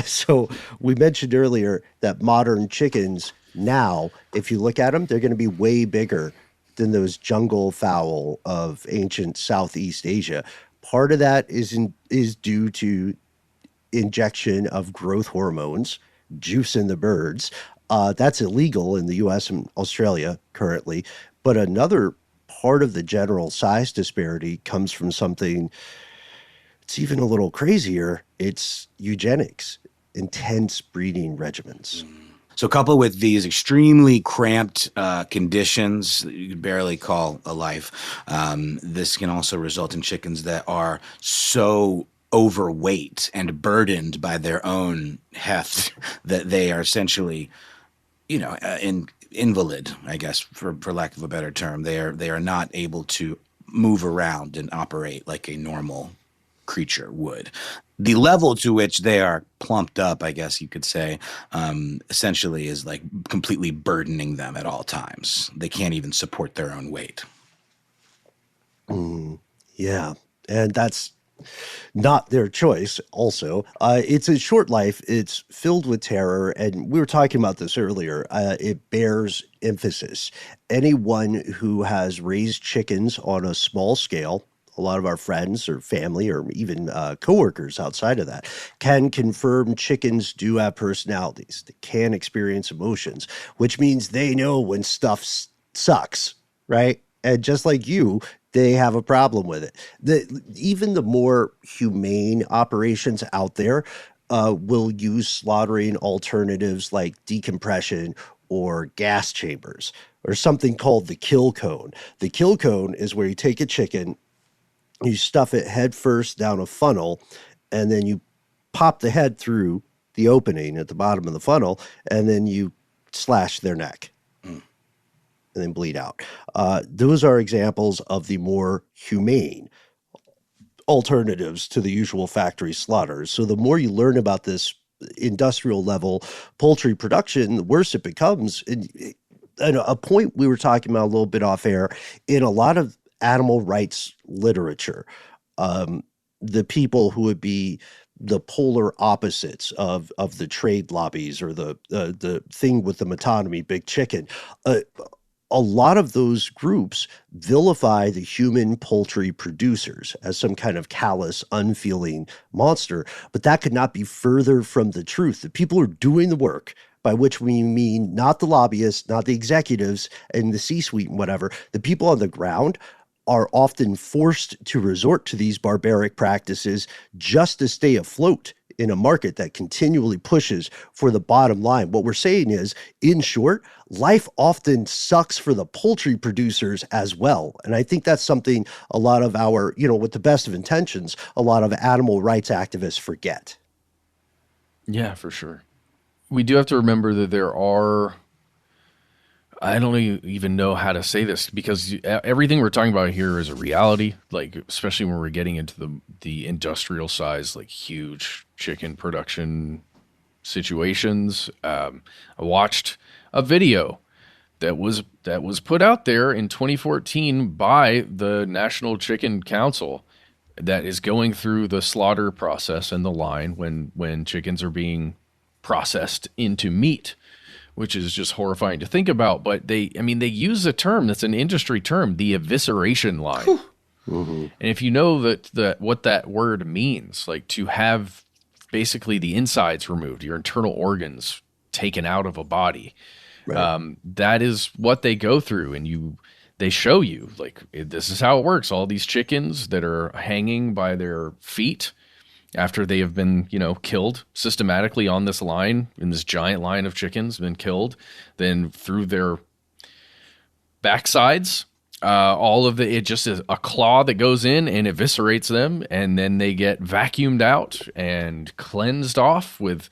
S1: So we mentioned earlier that modern chickens now, if you look at them, they're going to be way bigger than those jungle fowl of ancient Southeast Asia. Part of that is due to injection of growth hormones, juicing the birds. That's illegal in the U.S. and Australia currently. But another part of the general size disparity comes from something it's even a little crazier. It's eugenics, intense breeding regimens.
S3: So coupled with these extremely cramped conditions that you could barely call a life, this can also result in chickens that are so overweight and burdened by their own heft that they are essentially, invalid, I guess, for lack of a better term. They are not able to move around and operate like a normal creature would. The level to which they are plumped up, I guess you could say, essentially is like completely burdening them at all times. They can't even support their own weight.
S1: Yeah. And that's Not their choice, also. It's a short life. It's filled with terror. And we were talking about this earlier. It bears emphasis. Anyone who has raised chickens on a small scale, a lot of our friends or family or even coworkers outside of that can confirm chickens do have personalities. They can experience emotions, which means they know when stuff sucks, right? And just like you, they have a problem with it. Even the more humane operations out there will use slaughtering alternatives like decompression or gas chambers or something called the kill cone. The kill cone is where you take a chicken, you stuff it head first down a funnel, and then you pop the head through the opening at the bottom of the funnel, and then you slash their neck and then bleed out. Those are examples of the more humane alternatives to the usual factory slaughters. So the more you learn about this industrial level poultry production, the worse it becomes. And a point we were talking about a little bit off air, in a lot of animal rights literature, the people who would be the polar opposites of the trade lobbies or the thing with the metonymy, big chicken, a lot of those groups vilify the human poultry producers as some kind of callous, unfeeling monster. But that could not be further from the truth. The people who are doing the work, by which we mean not the lobbyists, not the executives and the C-suite and whatever, the people on the ground are often forced to resort to these barbaric practices just to stay afloat in a market that continually pushes for the bottom line. What we're saying is, in short, life often sucks for the poultry producers as well. And I think that's something a lot of our, with the best of intentions, a lot of animal rights activists forget.
S2: Yeah, for sure. We do have to remember that there are, I don't even know how to say this, because everything we're talking about here is a reality, like especially when we're getting into the industrial size, like huge chicken production situations. I watched a video that was put out there in 2014 by the National Chicken Council that is going through the slaughter process and the line when chickens are being processed into meat, which is just horrifying to think about. But they use a term that's an industry term, the evisceration line. Mm-hmm. And if you know that what that word means, like to have basically the insides removed, your internal organs taken out of a body, right. That is what they go through. And they show you, like, this is how it works. All these chickens that are hanging by their feet after they have been, killed systematically on this line, in this giant line of chickens, been killed, then through their backsides, it just is a claw that goes in and eviscerates them, and then they get vacuumed out and cleansed off with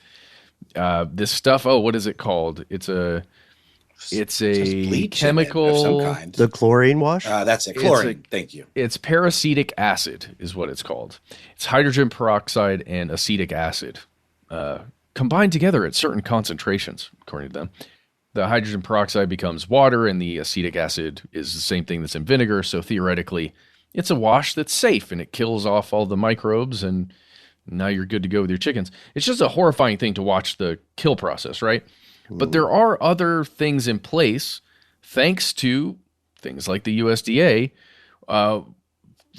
S2: this stuff. Oh, what is it called? It's a chemical
S3: of some kind.
S1: The chlorine wash?
S3: That's it. Chlorine. Thank you.
S2: It's peracetic acid is what it's called. It's hydrogen peroxide and acetic acid combined together at certain concentrations, according to them. The hydrogen peroxide becomes water, and the acetic acid is the same thing that's in vinegar. So theoretically, it's a wash that's safe, and it kills off all the microbes, and now you're good to go with your chickens. It's just a horrifying thing to watch the kill process, right? But there are other things in place, thanks to things like the USDA,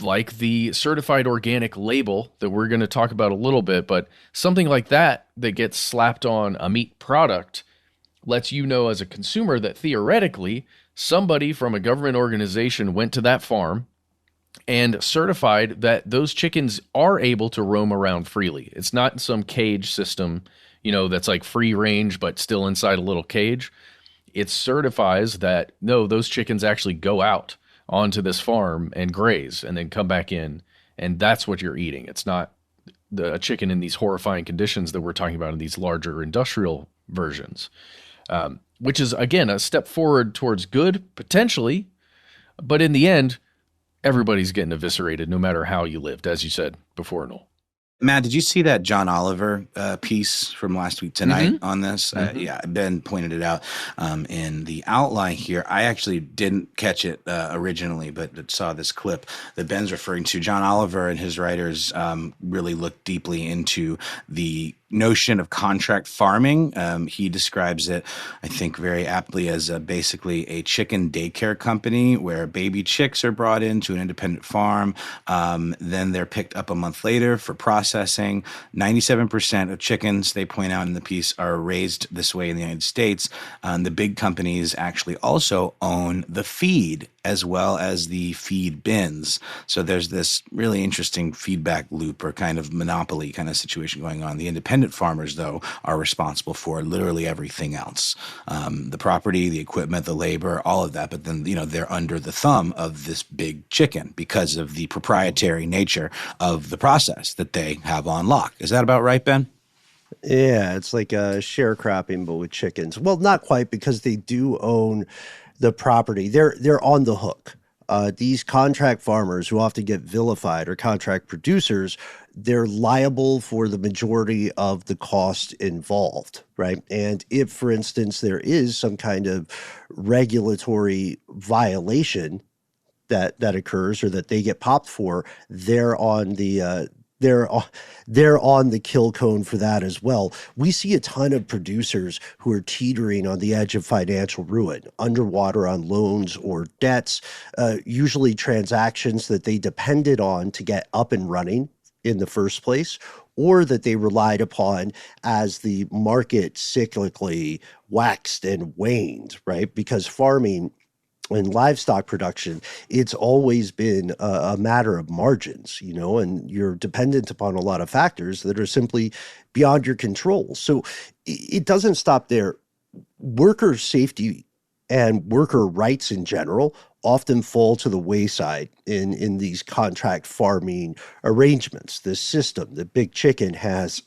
S2: like the certified organic label that we're going to talk about a little bit. But something like that gets slapped on a meat product lets you know as a consumer that theoretically somebody from a government organization went to that farm and certified that those chickens are able to roam around freely. It's not some cage system, that's like free range, but still inside a little cage. It certifies that, no, those chickens actually go out onto this farm and graze and then come back in. And that's what you're eating. It's not a chicken in these horrifying conditions that we're talking about in these larger industrial versions, which is, again, a step forward towards good, potentially. But in the end, everybody's getting eviscerated no matter how you lived, as you said before, Noel.
S3: Matt, did you see that John Oliver piece from last week tonight on this? Yeah, Ben pointed it out in the outline here. I actually didn't catch it originally, but saw this clip that Ben's referring to. John Oliver and his writers really looked deeply into the notion of contract farming. He describes it, I think, very aptly as basically a chicken daycare company where baby chicks are brought into an independent farm. Then they're picked up a month later for processing. 97% of chickens, they point out in the piece, are raised this way in the United States. The big companies actually also own the feed as well as the feed bins. So there's this really interesting feedback loop or kind of monopoly kind of situation going on. The independent farmers, though, are responsible for literally everything else. The property, the equipment, the labor, all of that. But then, they're under the thumb of this big chicken because of the proprietary nature of the process that they have on lock. Is that about right, Ben?
S1: Yeah, it's like sharecropping, but with chickens. Well, not quite, because they do own the property. They're on the hook. These contract farmers who often get vilified, or contract producers, they're liable for the majority of the cost involved, right? And if, for instance, there is some kind of regulatory violation that occurs, or that they get popped for, they're on the they're on the kill cone for that as well. We see a ton of producers who are teetering on the edge of financial ruin, underwater on loans or debts, usually transactions that they depended on to get up and running in the first place, or that they relied upon as the market cyclically waxed and waned, right? Because farming and livestock production, it's always been a matter of margins, and you're dependent upon a lot of factors that are simply beyond your control. So it doesn't stop there. Worker safety and worker rights in general often fall to the wayside in these contract farming arrangements. The system that Big Chicken has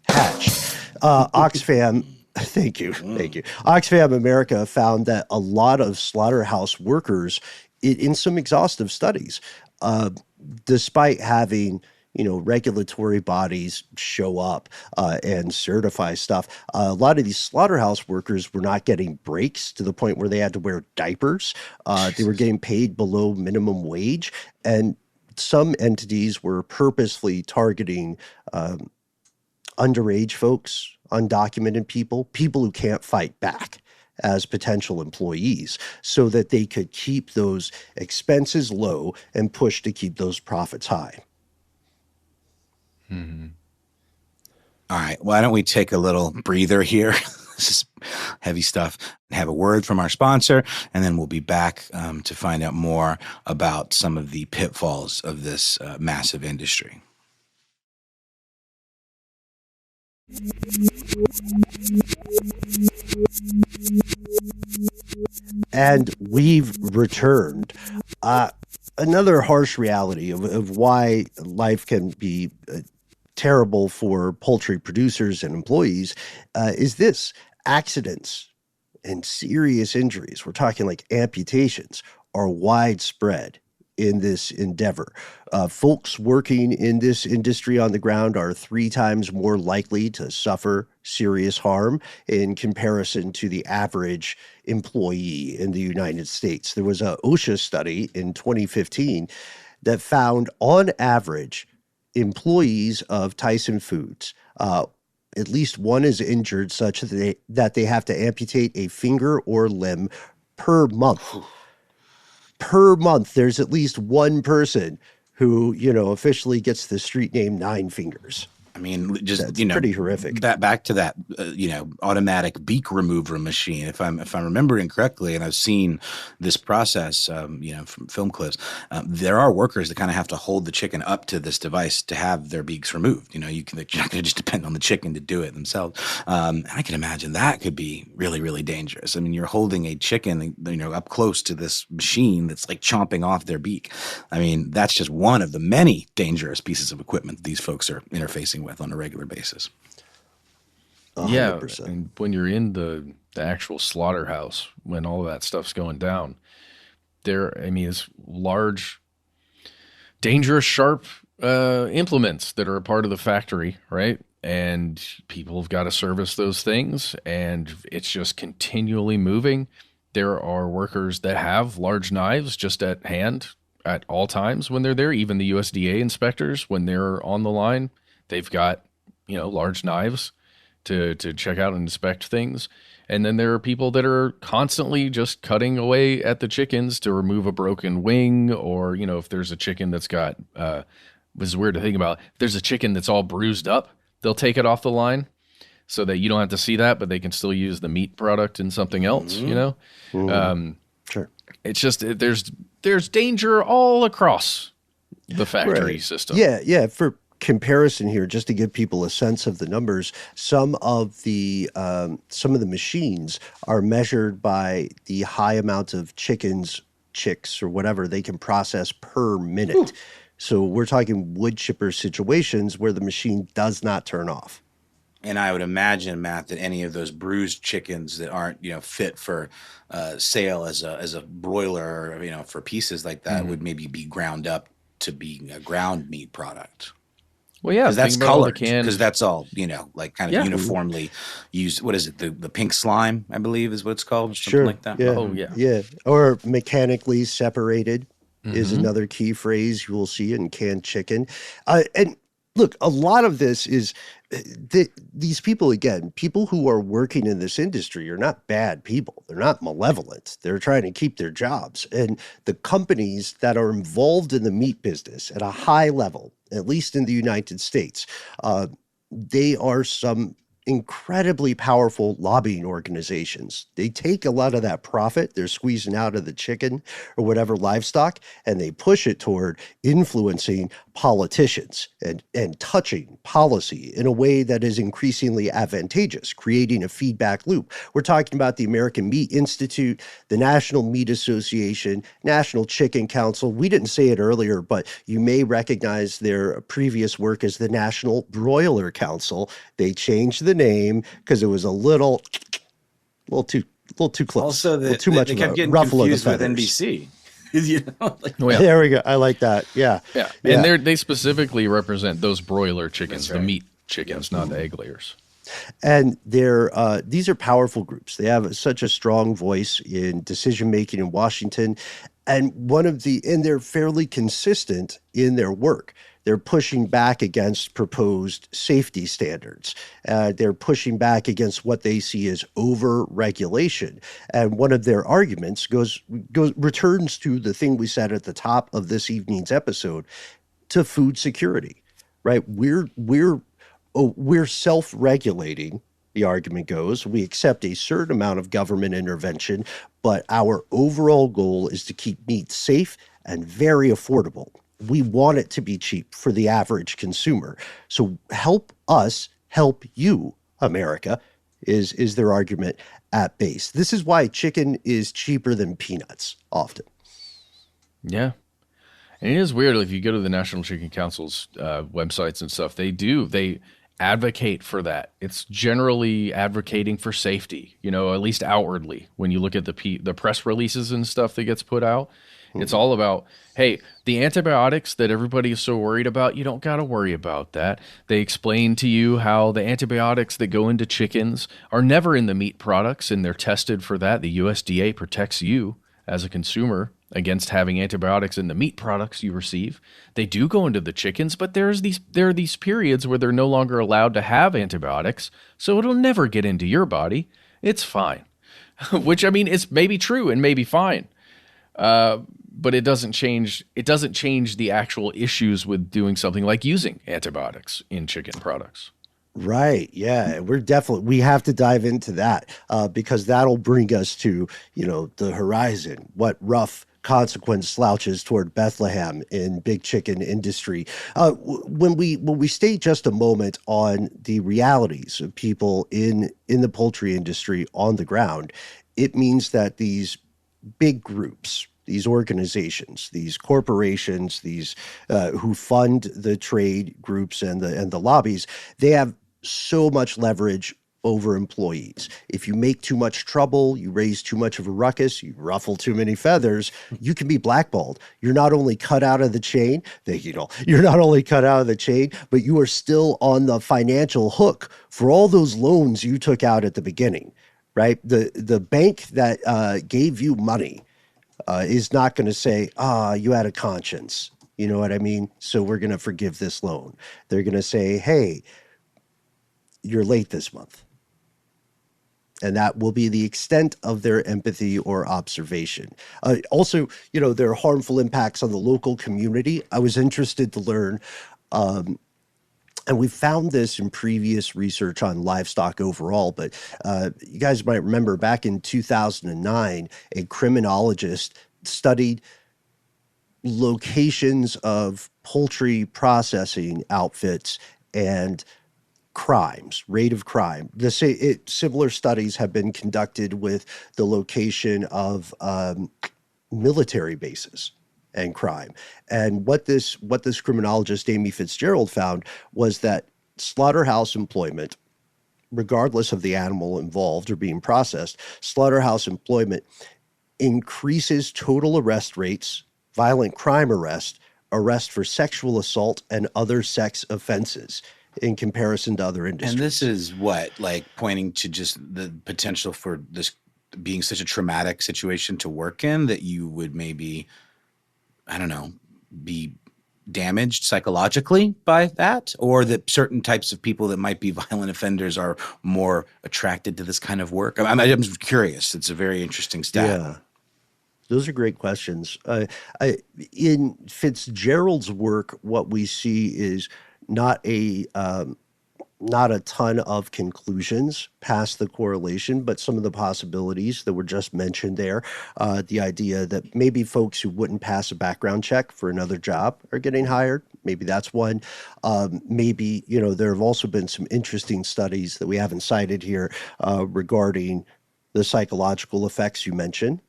S1: hatched. Oxfam Thank you. Oxfam America found that a lot of slaughterhouse workers, in some exhaustive studies, despite having regulatory bodies show up and certify stuff, a lot of these slaughterhouse workers were not getting breaks to the point where they had to wear diapers. They were getting paid below minimum wage, and some entities were purposely targeting underage folks, undocumented people who can't fight back as potential employees, so that they could keep those expenses low and push to keep those profits high.
S3: Mm-hmm. All right. Why don't we take a little breather here? This is heavy stuff. Have a word from our sponsor, and then we'll be back to find out more about some of the pitfalls of this massive industry.
S1: And we've returned. Another harsh reality of why life can be terrible for poultry producers and employees is this: accidents and serious injuries, we're talking like amputations, are widespread in this endeavor. Folks working in this industry on the ground are 3 times more likely to suffer serious harm in comparison to the average employee in the United States. There was an OSHA study in 2015 that found, on average, employees of Tyson Foods, at least one is injured such that they have to amputate a finger or limb per month. Per month, there's at least one person who, officially gets the street name Nine Fingers.
S3: I mean, just
S1: That's pretty horrific.
S3: Back to that, automatic beak remover machine. If I'm remembering correctly, and I've seen this process, from film clips, there are workers that kind of have to hold the chicken up to this device to have their beaks removed. They're not going to just depend on the chicken to do it themselves. And I can imagine that could be really, really dangerous. I mean, you're holding a chicken, up close to this machine that's like chomping off their beak. I mean, that's just one of the many dangerous pieces of equipment that these folks are interfacing with on a regular basis.
S1: 100%.
S2: Yeah, and when you're in the actual slaughterhouse, when all of that stuff's going down, it's large, dangerous, sharp implements that are a part of the factory, right? And people have got to service those things, and it's just continually moving. There are workers that have large knives just at hand at all times when they're there. Even the USDA inspectors, when they're on the line, they've got, large knives to check out and inspect things. And then there are people that are constantly just cutting away at the chickens to remove a broken wing, or, if there's a chicken that's got, this is weird to think about. If there's a chicken that's all bruised up, they'll take it off the line so that you don't have to see that, but they can still use the meat product in something else,
S1: Sure.
S2: It's just, there's danger all across the factory system.
S1: Yeah. For comparison here, just to give people a sense of the numbers, some of the machines are measured by the high amount of chicks or whatever they can process per minute. Ooh. So we're talking wood chipper situations where the machine does not turn off.
S3: And I would imagine, Matt, that any of those bruised chickens that aren't, fit for sale as a broiler, or, for pieces like that, would maybe be ground up to be a ground meat product.
S2: Well, yeah,
S3: because that's colored. Because that's all, kind of uniformly used. What is it? The pink slime, I believe, is what it's called. Something like that.
S1: Yeah.
S2: Oh, yeah.
S1: Yeah. Or mechanically separated is another key phrase you will see in canned chicken. And look, a lot of this is these people, again, people who are working in this industry are not bad people. They're not malevolent. They're trying to keep their jobs. And the companies that are involved in the meat business at a high level, at least in the United States, they are some incredibly powerful lobbying organizations. They take a lot of that profit they're squeezing out of the chicken or whatever livestock, and they push it toward influencing politicians and touching policy in a way that is increasingly advantageous, creating a feedback loop. We're talking about the American Meat Institute, the National Meat Association, National Chicken Council. We didn't say it earlier, but you may recognize their previous work as the National Broiler Council. They changed the name because it was a little too close.
S3: Also,
S1: too much
S3: they kept getting
S1: ruffle
S3: confused
S1: of the
S3: with
S1: feathers.
S3: NBC.
S1: There we go. I like that. Yeah.
S2: And they specifically represent those broiler chickens, the meat chickens, not the egg layers.
S1: And these are powerful groups. They have such a strong voice in decision making in Washington, and they're fairly consistent in their work. They're pushing back against proposed safety standards. They're pushing back against what they see as over-regulation. And one of their arguments returns to the thing we said at the top of this evening's episode, to food security, right? We're self-regulating, the argument goes. We accept a certain amount of government intervention, but our overall goal is to keep meat safe and very affordable. We want it to be cheap for the average consumer. So help us help you, America, is their argument at base. This is why chicken is cheaper than peanuts often.
S2: Yeah. And it is weird. If you go to the National Chicken Council's websites and stuff, they advocate for that. It's generally advocating for safety, at least outwardly. When you look at the press releases and stuff that gets put out, it's all about, hey, the antibiotics that everybody is so worried about, you don't got to worry about that. They explain to you how the antibiotics that go into chickens are never in the meat products, and they're tested for that. The USDA protects you as a consumer against having antibiotics in the meat products you receive. They do go into the chickens, but there are these periods where they're no longer allowed to have antibiotics, so it'll never get into your body. It's fine. Which, it's maybe true and maybe fine. But it doesn't change the actual issues with doing something like using antibiotics in chicken products.
S1: Right. Yeah. We have to dive into that because that'll bring us to, the horizon, what rough consequence slouches toward Bethlehem in big chicken industry. When we stay just a moment on the realities of people in the poultry industry on the ground, it means that these big groups, these organizations, these corporations, these who fund the trade groups and the lobbies, they have so much leverage over employees. If you make too much trouble, you raise too much of a ruckus, you ruffle too many feathers, you can be blackballed. You're not only cut out of the chain, you're not only cut out of the chain, but you are still on the financial hook for all those loans you took out at the beginning, right? The bank that gave you money is not going to say, you had a conscience. You know what I mean? So we're going to forgive this loan. They're going to say, hey, you're late this month. And that will be the extent of their empathy or observation. Also, there are harmful impacts on the local community. I was interested to learn, and we found this in previous research on livestock overall, but you guys might remember back in 2009, a criminologist studied locations of poultry processing outfits and rate of crime. Similar studies have been conducted with the location of military bases and crime. And what this criminologist, Amy Fitzgerald, found was that slaughterhouse employment, regardless of the animal involved or being processed, slaughterhouse employment increases total arrest rates, violent crime arrest for sexual assault and other sex offenses in comparison to other industries.
S3: And this is pointing to just the potential for this being such a traumatic situation to work in that you would maybe, I don't know, be damaged psychologically by that, or that certain types of people that might be violent offenders are more attracted to this kind of work. I'm curious. It's a very interesting stat.
S1: Yeah. Those are great questions. In Fitzgerald's work, what we see is not a ton of conclusions past the correlation, but some of the possibilities that were just mentioned there. The idea that maybe folks who wouldn't pass a background check for another job are getting hired. Maybe that's one. Maybe, there have also been some interesting studies that we haven't cited here regarding the psychological effects you mentioned.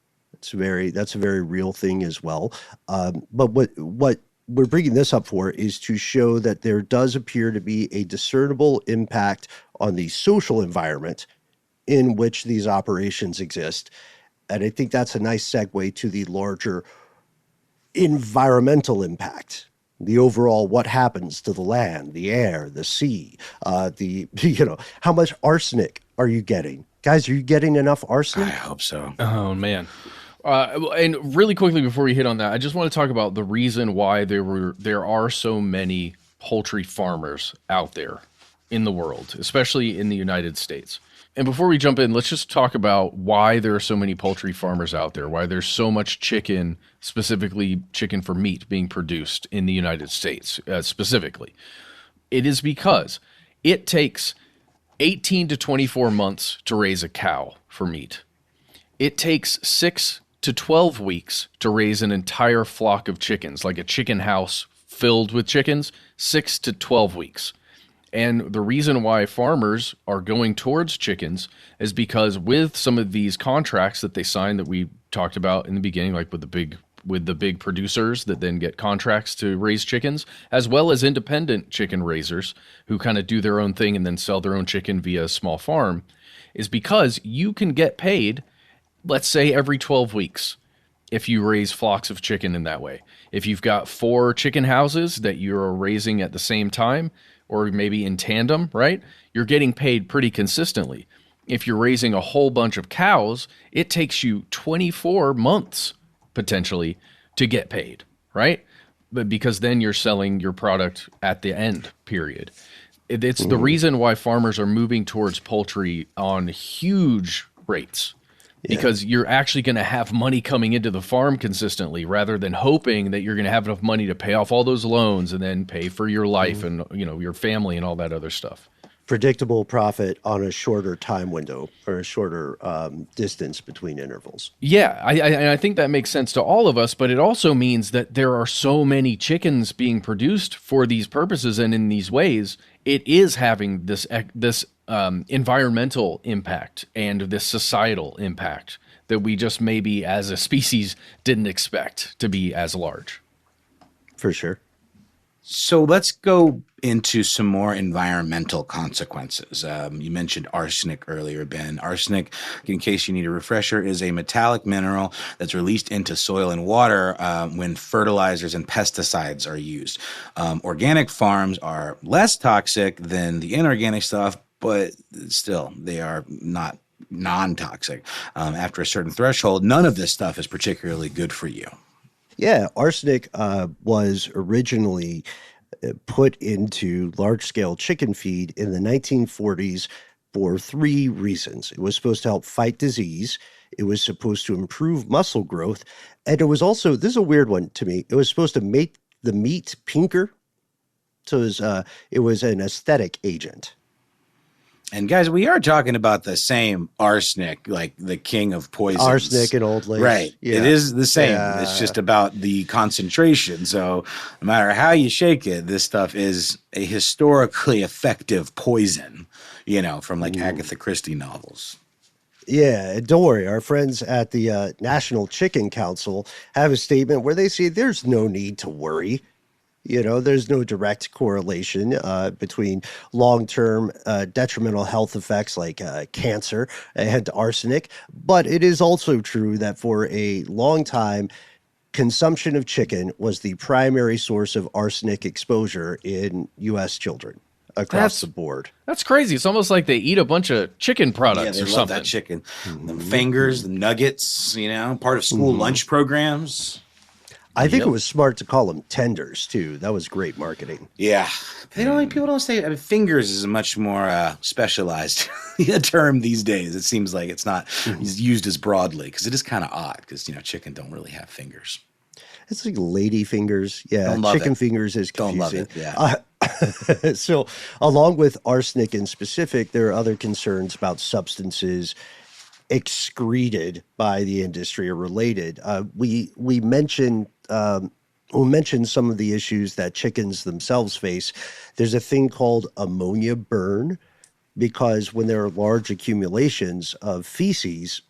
S1: That's a very real thing as well. But what we're bringing this up for is to show that there does appear to be a discernible impact on the social environment in which these operations exist. And I think that's a nice segue to the larger environmental impact, the overall what happens to the land, the air, the sea, how much arsenic are you getting? Guys, are you getting enough arsenic?
S3: I hope so.
S2: Oh, man. And really quickly before we hit on that, I just want to talk about the reason why there are so many poultry farmers out there in the world, especially in the United States. And before we jump in, let's just talk about why there are so many poultry farmers out there, why there's so much chicken, specifically chicken for meat, being produced in the United States specifically. It is because it takes 18 to 24 months to raise a cow for meat. It takes 6 to 12 weeks to raise an entire flock of chickens, like a chicken house filled with chickens, 6 to 12 weeks. And the reason why farmers are going towards chickens is because with some of these contracts that they sign that we talked about in the beginning, like with the big producers that then get contracts to raise chickens, as well as independent chicken raisers who kind of do their own thing and then sell their own chicken via a small farm, is because you can get paid, let's say, every 12 weeks if you raise flocks of chicken in that way. If you've got 4 chicken houses that you're raising at the same time, or maybe in tandem, right? You're getting paid pretty consistently. If you're raising a whole bunch of cows, it takes you 24 months potentially to get paid, right? But because then you're selling your product at the end period. It's the reason why farmers are moving towards poultry on huge rates. Because you're actually going to have money coming into the farm consistently rather than hoping that you're going to have enough money to pay off all those loans and then pay for your life and your family and all that other stuff.
S1: Predictable profit on a shorter time window or a shorter distance between intervals.
S2: Yeah, I think that makes sense to all of us, but it also means that there are so many chickens being produced for these purposes and in these ways. It is having this environmental impact and this societal impact that we just maybe as a species didn't expect to be as large.
S1: For sure.
S3: So let's go into some more environmental consequences. You mentioned arsenic earlier, Ben. Arsenic, in case you need a refresher, is a metallic mineral that's released into soil and water when fertilizers and pesticides are used. Organic farms are less toxic than the inorganic stuff, but still, they are not non-toxic. After a certain threshold, none of this stuff is particularly good for you.
S1: Yeah, arsenic was originally put into large-scale chicken feed in the 1940s for three reasons. It was supposed to help fight disease. It was supposed to improve muscle growth. And it was also, this is a weird one to me, it was supposed to make the meat pinker. So it was an aesthetic agent.
S3: And guys, we are talking about the same arsenic, like the king of poisons.
S1: Arsenic and old lace.
S3: Right. Yeah. It is the same. It's just about the concentration. So no matter how you shake it, this stuff is a historically effective poison, from like Agatha Christie novels.
S1: Yeah, don't worry. Our friends at the National Chicken Council have a statement where they say there's no need to worry. There's no direct correlation between long-term detrimental health effects like cancer and arsenic. But it is also true that for a long time, consumption of chicken was the primary source of arsenic exposure in U.S. children across the board.
S2: That's crazy. It's almost like they eat a bunch of chicken products
S3: they
S2: or
S3: love
S2: something.
S3: That chicken. The fingers, the nuggets, part of school lunch programs.
S1: I think it was smart to call them tenders too. That was great marketing.
S3: Yeah, people don't say. Fingers is a much more specialized term these days. It seems like it's not used as broadly because it is kind of odd because chicken don't really have fingers.
S1: It's like lady fingers. Yeah, chicken fingers is confusing.
S3: Don't love it. Yeah.
S1: So, along with arsenic in specific, there are other concerns about substances excreted by the industry or related. We mentioned some of the issues that chickens themselves face. There's a thing called ammonia burn because when there are large accumulations of feces,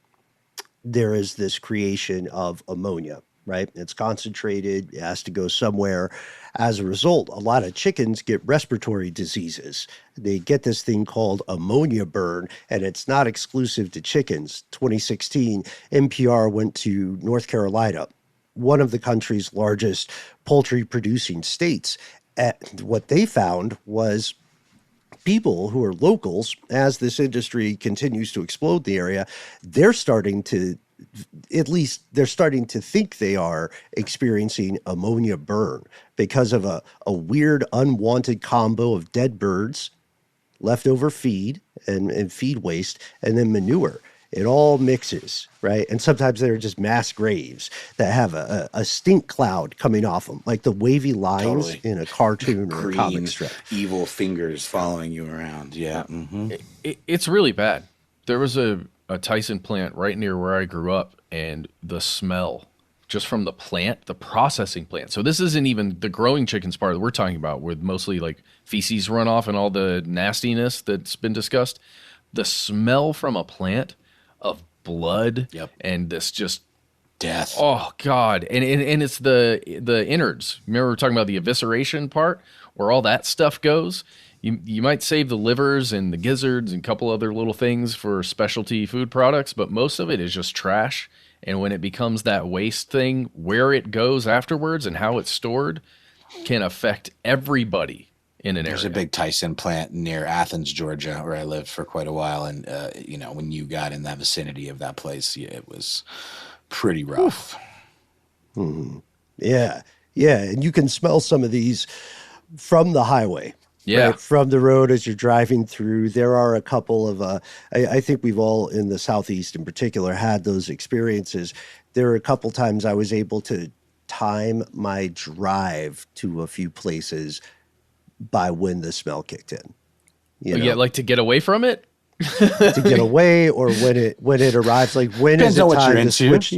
S1: there is this creation of ammonia, right? It's concentrated, it has to go somewhere. As a result, a lot of chickens get respiratory diseases. They get this thing called ammonia burn, and it's not exclusive to chickens. 2016, NPR went to North Carolina, one of the country's largest poultry producing states. And what they found was people who are locals, as this industry continues to explode in the area, they're starting to think they are experiencing ammonia burn because of a weird unwanted combo of dead birds, leftover feed and feed waste, and then manure. It all mixes, right? And sometimes they're just mass graves that have a stink cloud coming off them, like the wavy lines in a cartoon or a comic strip.
S3: Evil fingers following you around. Yeah.
S2: It's really bad. There was a Tyson plant right near where I grew up, and the smell just from the plant, the processing plant. So this isn't even the growing chickens part that we're talking about, with mostly like feces runoff and all the nastiness that's been discussed. The smell from a plant of blood and this just
S3: death.
S2: Oh God. And it's the innards. Remember we were talking about the evisceration part where all that stuff goes? You might save the livers and the gizzards and a couple other little things for specialty food products, but most of it is just trash. And when it becomes that waste thing, where it goes afterwards and how it's stored can affect everybody in an area.
S3: There's a big Tyson plant near Athens, Georgia, where I lived for quite a while. And, when you got in that vicinity of that place, it was pretty rough.
S1: Mm-hmm. Yeah. Yeah. And you can smell some of these from the highway.
S2: Yeah.
S1: Right, from the road as you're driving through. There are a couple of, I think we've all in the Southeast in particular had those experiences. There are a couple times I was able to time my drive to a few places by when the smell kicked in.
S2: Yeah, like to get away from it?
S1: To get away, or when it arrives, like when is it time to switch?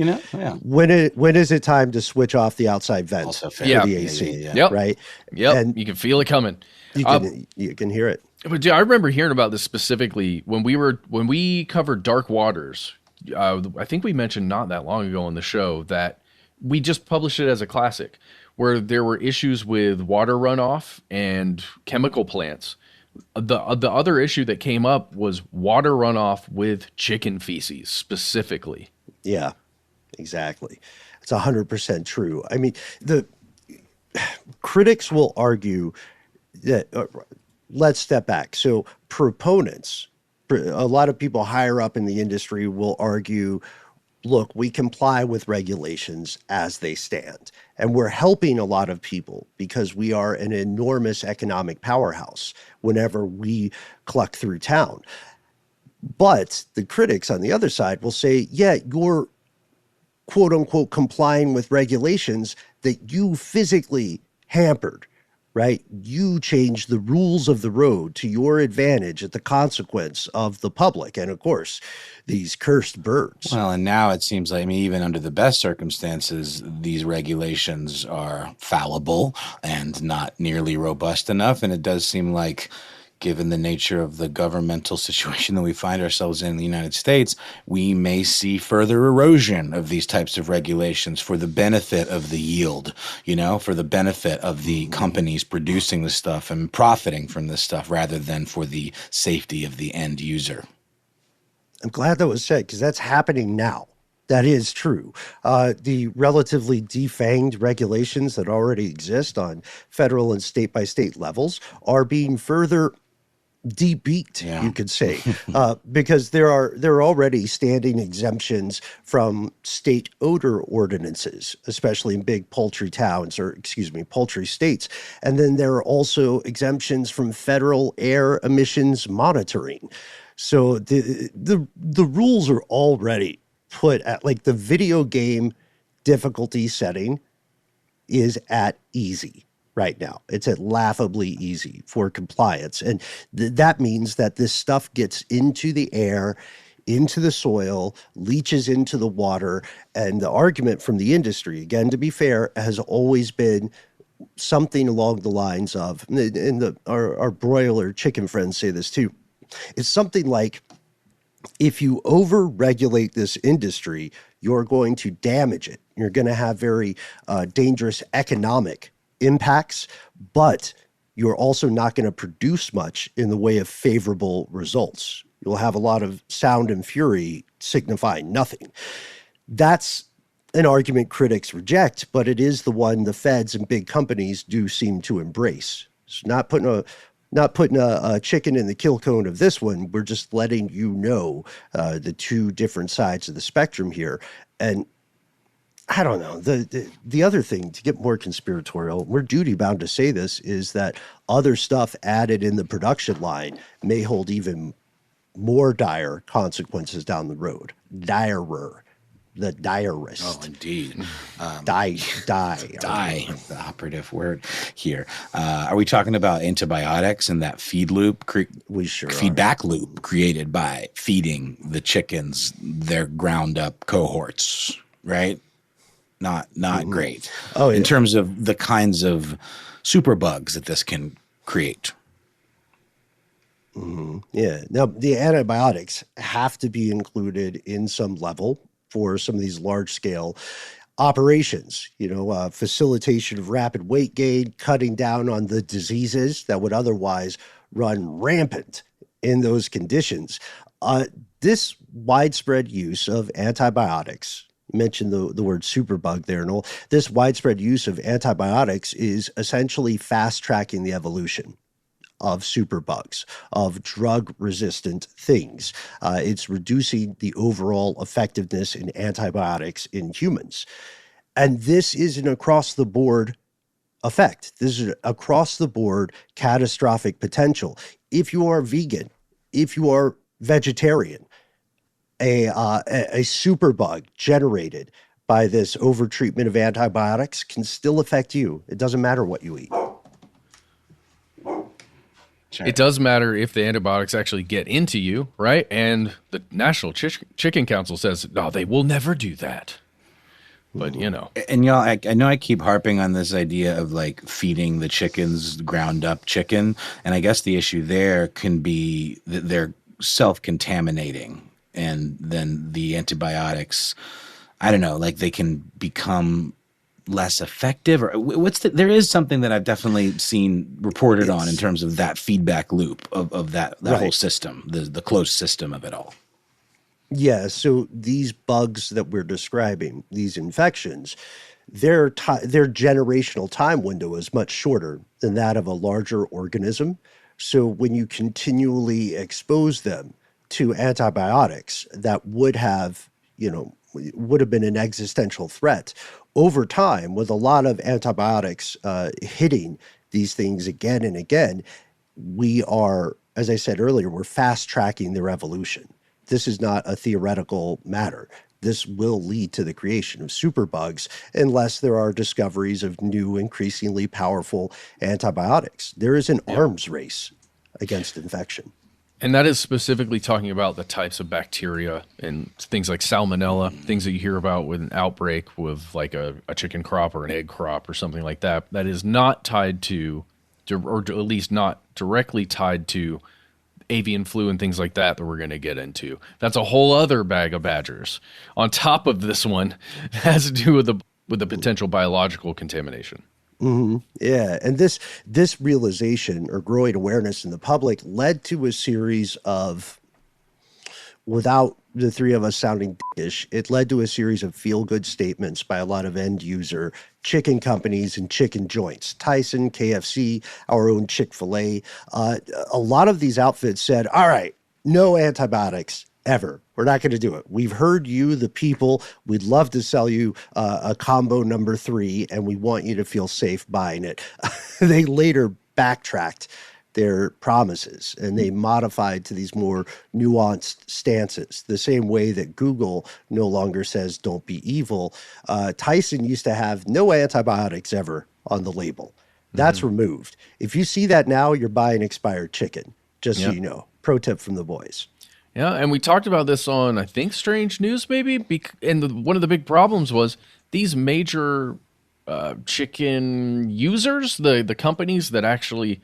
S1: When is it time to switch off the outside vent for the AC? Right.
S2: Yep.
S1: And
S2: you can feel it coming.
S1: You can hear it.
S2: But I remember hearing about this specifically when we covered dark waters. I think we mentioned not that long ago on the show that we just published it as a classic. where there were issues with water runoff and chemical plants. The other issue that came up was water runoff with chicken feces specifically.
S1: Yeah, exactly. It's 100% true. I mean, the critics will argue that, let's step back. So proponents, a lot of people higher up in the industry will argue, look, we comply with regulations as they stand. And we're helping a lot of people because we are an enormous economic powerhouse whenever we cluck through town. But the critics on the other side will say, yeah, you're quote unquote complying with regulations that you physically hampered, right? You changed the rules of the road to your advantage at the consequence of the public. And of course, these cursed birds.
S3: Well, and now it seems like, I mean, even under the best circumstances, these regulations are fallible and not nearly robust enough. And it does seem like, given the nature of the governmental situation that we find ourselves in the United States, we may see further erosion of these types of regulations for the benefit of the yield, for the benefit of the companies producing the stuff and profiting from this stuff rather than for the safety of the end user.
S1: I'm glad that was said because that's happening now. That is true. The relatively defanged regulations that already exist on federal and state-by-state levels are being further debeaked, you could say, because there are already standing exemptions from state odor ordinances, especially in big poultry states. And then there are also exemptions from federal air emissions monitoring. So the rules are already put at, like, the video game difficulty setting is at easy right now. It's at laughably easy for compliance. And that means that this stuff gets into the air, into the soil, leaches into the water. And the argument from the industry, again, to be fair, has always been something along the lines of, and our broiler chicken friends say this too, it's something like, if you over-regulate this industry, you're going to damage it. You're going to have very dangerous economic impacts, but you're also not going to produce much in the way of favorable results. You'll have a lot of sound and fury signifying nothing. That's an argument critics reject, but it is the one the feds and big companies do seem to embrace. It's not putting a chicken in the kill cone of this one. We're just letting you know the two different sides of the spectrum here. And I don't know. The other thing, to get more conspiratorial, we're duty-bound to say this, is that other stuff added in the production line may hold even more dire consequences down the road. Direr. The direst.
S3: Oh, indeed.
S1: Die,
S3: the operative word here. Are we talking about antibiotics and that feed loop?
S1: We sure
S3: feedback loop created by feeding the chickens their ground up cohorts, right? Not great.
S1: Oh, yeah.
S3: In terms of the kinds of superbugs that this can create.
S1: Mm-hmm. Yeah. Now, the antibiotics have to be included in some level for some of these large-scale operations, facilitation of rapid weight gain, cutting down on the diseases that would otherwise run rampant in those conditions. This widespread use of antibiotics, you mentioned the word superbug there, Noel. This widespread use of antibiotics is essentially fast-tracking the evolution of superbugs, of drug-resistant things. It's reducing the overall effectiveness in antibiotics in humans. And this is an across-the-board effect. This is an across-the-board catastrophic potential. If you are vegan, if you are vegetarian, a superbug generated by this overtreatment of antibiotics can still affect you. It doesn't matter what you eat.
S2: Sure. It does matter if the antibiotics actually get into you, right? And the National Chicken Council says, no, they will never do that. But,
S3: And y'all, I know I keep harping on this idea of like feeding the chickens ground up chicken. And I guess the issue there can be that they're self-contaminating. And then the antibiotics, I don't know, like they can become less effective, or there is something that I've definitely seen reported on in terms of that feedback loop of that whole system, the closed system of it all.
S1: Yeah, so these bugs that we're describing, these infections, their generational time window is much shorter than that of a larger organism. So when you continually expose them to antibiotics that would have been an existential threat over time, with a lot of antibiotics hitting these things again and again, we are, as I said earlier, we're fast tracking their evolution. This is not a theoretical matter. This will lead to the creation of superbugs unless there are discoveries of new, increasingly powerful antibiotics. There is an arms race against infection.
S2: And that is specifically talking about the types of bacteria and things like salmonella, things that you hear about with an outbreak with like a chicken crop or an egg crop or something like that. That is not tied to, or at least not directly tied to, avian flu and things like that we're going to get into. That's a whole other bag of badgers. On top of this one, it has to do with the potential biological contamination.
S1: Mm-hmm. Yeah, and this realization or growing awareness in the public led to a series of, without the three of us sounding dickish, it led to a series of feel-good statements by a lot of end-user chicken companies and chicken joints. Tyson, KFC, our own Chick-fil-A. A lot of these outfits said, all right, no antibiotics ever. We're not going to do it. We've heard you, the people. We'd love to sell you a combo number 3, and we want you to feel safe buying it. They later backtracked their promises, and they modified to these more nuanced stances. The same way that Google no longer says don't be evil. Tyson used to have no antibiotics ever on the label. That's removed. If you see that now, you're buying expired chicken, just so you know. Pro tip from the boys.
S2: Yeah, and we talked about this on, I think, Strange News, maybe. One of the big problems was these major chicken users, the companies that actually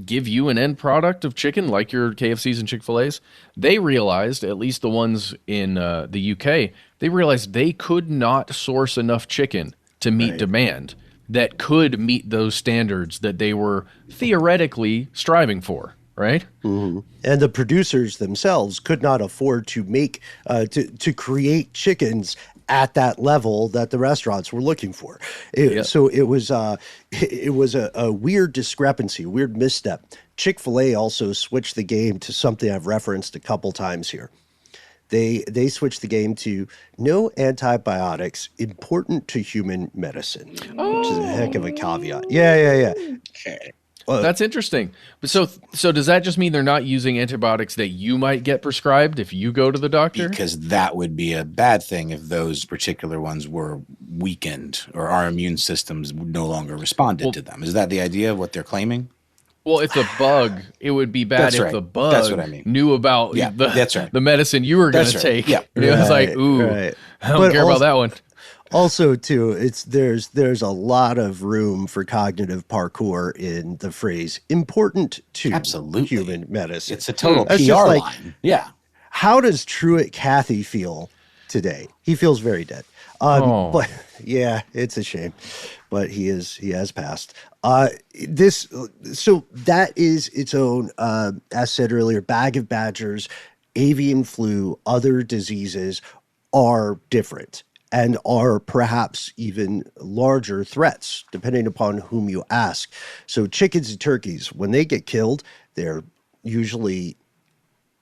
S2: give you an end product of chicken, like your KFCs and Chick-fil-A's, they realized, at least the ones in the UK, they realized they could not source enough chicken to meet demand that could meet those standards that they were theoretically striving for, right?
S1: Mm-hmm. And the producers themselves could not afford to make, to create chickens at that level that the restaurants were looking for. So it was a weird discrepancy, weird misstep. Chick-fil-A also switched the game to something I've referenced a couple times here. They switched the game to no antibiotics important to human medicine, which is a heck of a caveat. Yeah.
S3: Okay.
S2: That's interesting. But so does that just mean they're not using antibiotics that you might get prescribed if you go to the doctor?
S3: Because that would be a bad thing if those particular ones were weakened or our immune systems no longer responded to them. Is that the idea of what they're claiming?
S2: Well, if the bug, it would be bad if the bug
S3: that's what I mean.
S2: knew about the medicine you were going to take.
S3: Yeah.
S2: And it was like, ooh, I don't care about that one.
S1: Also, too, there's a lot of room for cognitive parkour in the phrase "important to human medicine."
S3: It's a total PR line. Yeah.
S1: How does Truett Cathy feel today? He feels very dead. But yeah, it's a shame, but he has passed. So that is its own, as said earlier, bag of badgers. Avian flu, other diseases are different and are perhaps even larger threats, depending upon whom you ask. So chickens and turkeys, when they get killed, they're usually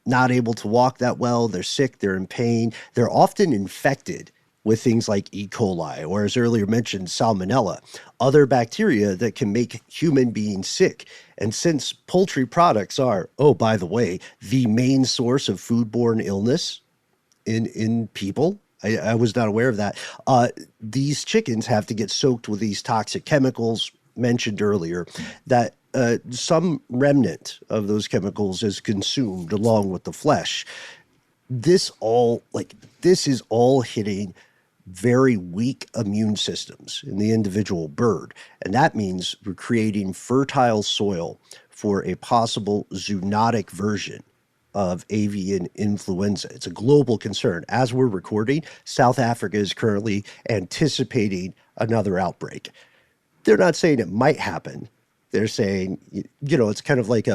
S1: not able to walk that well. They're sick. They're in pain. They're often infected with things like E. coli, or as earlier mentioned, salmonella, other bacteria that can make human beings sick. And since poultry products are, oh, by the way, the main source of foodborne illness in people, I was not aware of that. These chickens have to get soaked with these toxic chemicals mentioned earlier that some remnant of those chemicals is consumed along with the flesh. This is all hitting very weak immune systems in the individual bird. And that means we're creating fertile soil for a possible zoonotic version of avian influenza. It's a global concern. As we're recording, South Africa is currently anticipating another outbreak. They're not saying it might happen. They're saying, it's kind of like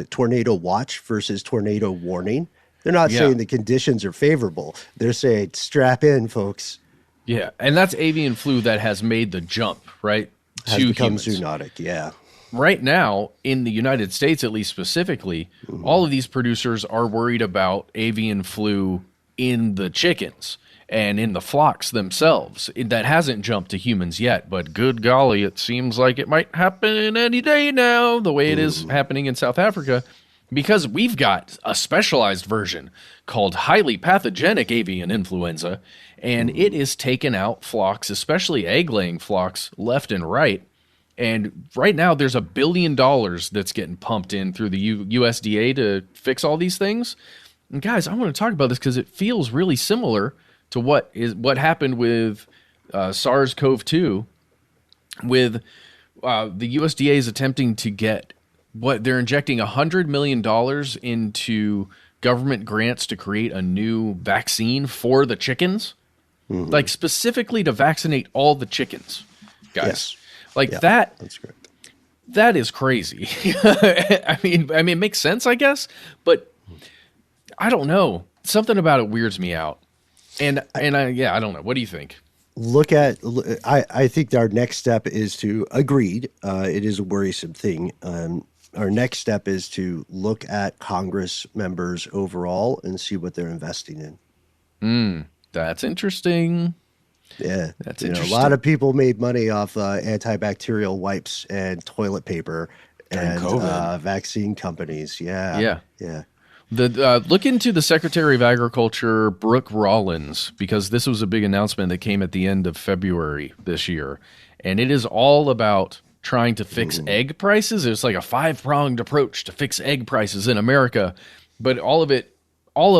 S1: tornado watch versus tornado warning. They're not saying the conditions are favorable. They're saying, strap in, folks.
S2: Yeah, and that's avian flu that has made the jump, right?
S1: Has become zoonotic, yeah.
S2: Right now, in the United States, at least specifically, all of these producers are worried about avian flu in the chickens and in the flocks themselves. That hasn't jumped to humans yet, but good golly, it seems like it might happen any day now, the way it is happening in South Africa, because we've got a specialized version called highly pathogenic avian influenza, and it is taken out flocks, especially egg-laying flocks, left and right. And right now, there's $1 billion that's getting pumped in through the USDA to fix all these things. And guys, I want to talk about this because it feels really similar to what happened with SARS-CoV-2, with the USDA is attempting to get they're injecting $100 million into government grants to create a new vaccine for the chickens, like specifically to vaccinate all the chickens, guys.
S1: Yes. That's great.
S2: That is crazy. I mean, it makes sense, I guess, but I don't know. Something about it weirds me out. And I don't know. What do you think?
S1: I think our next step is to agreed. It is a worrisome thing. Our next step is to look at Congress members overall and see what they're investing in.
S2: That's interesting.
S1: Yeah,
S2: that's interesting.
S1: A lot of people made money off antibacterial wipes and toilet paper and vaccine companies. Yeah.
S2: Look into the Secretary of Agriculture, Brooke Rollins, because this was a big announcement that came at the end of February this year, and it is all about trying to fix egg prices. It's like a 5-pronged approach to fix egg prices in America, but all of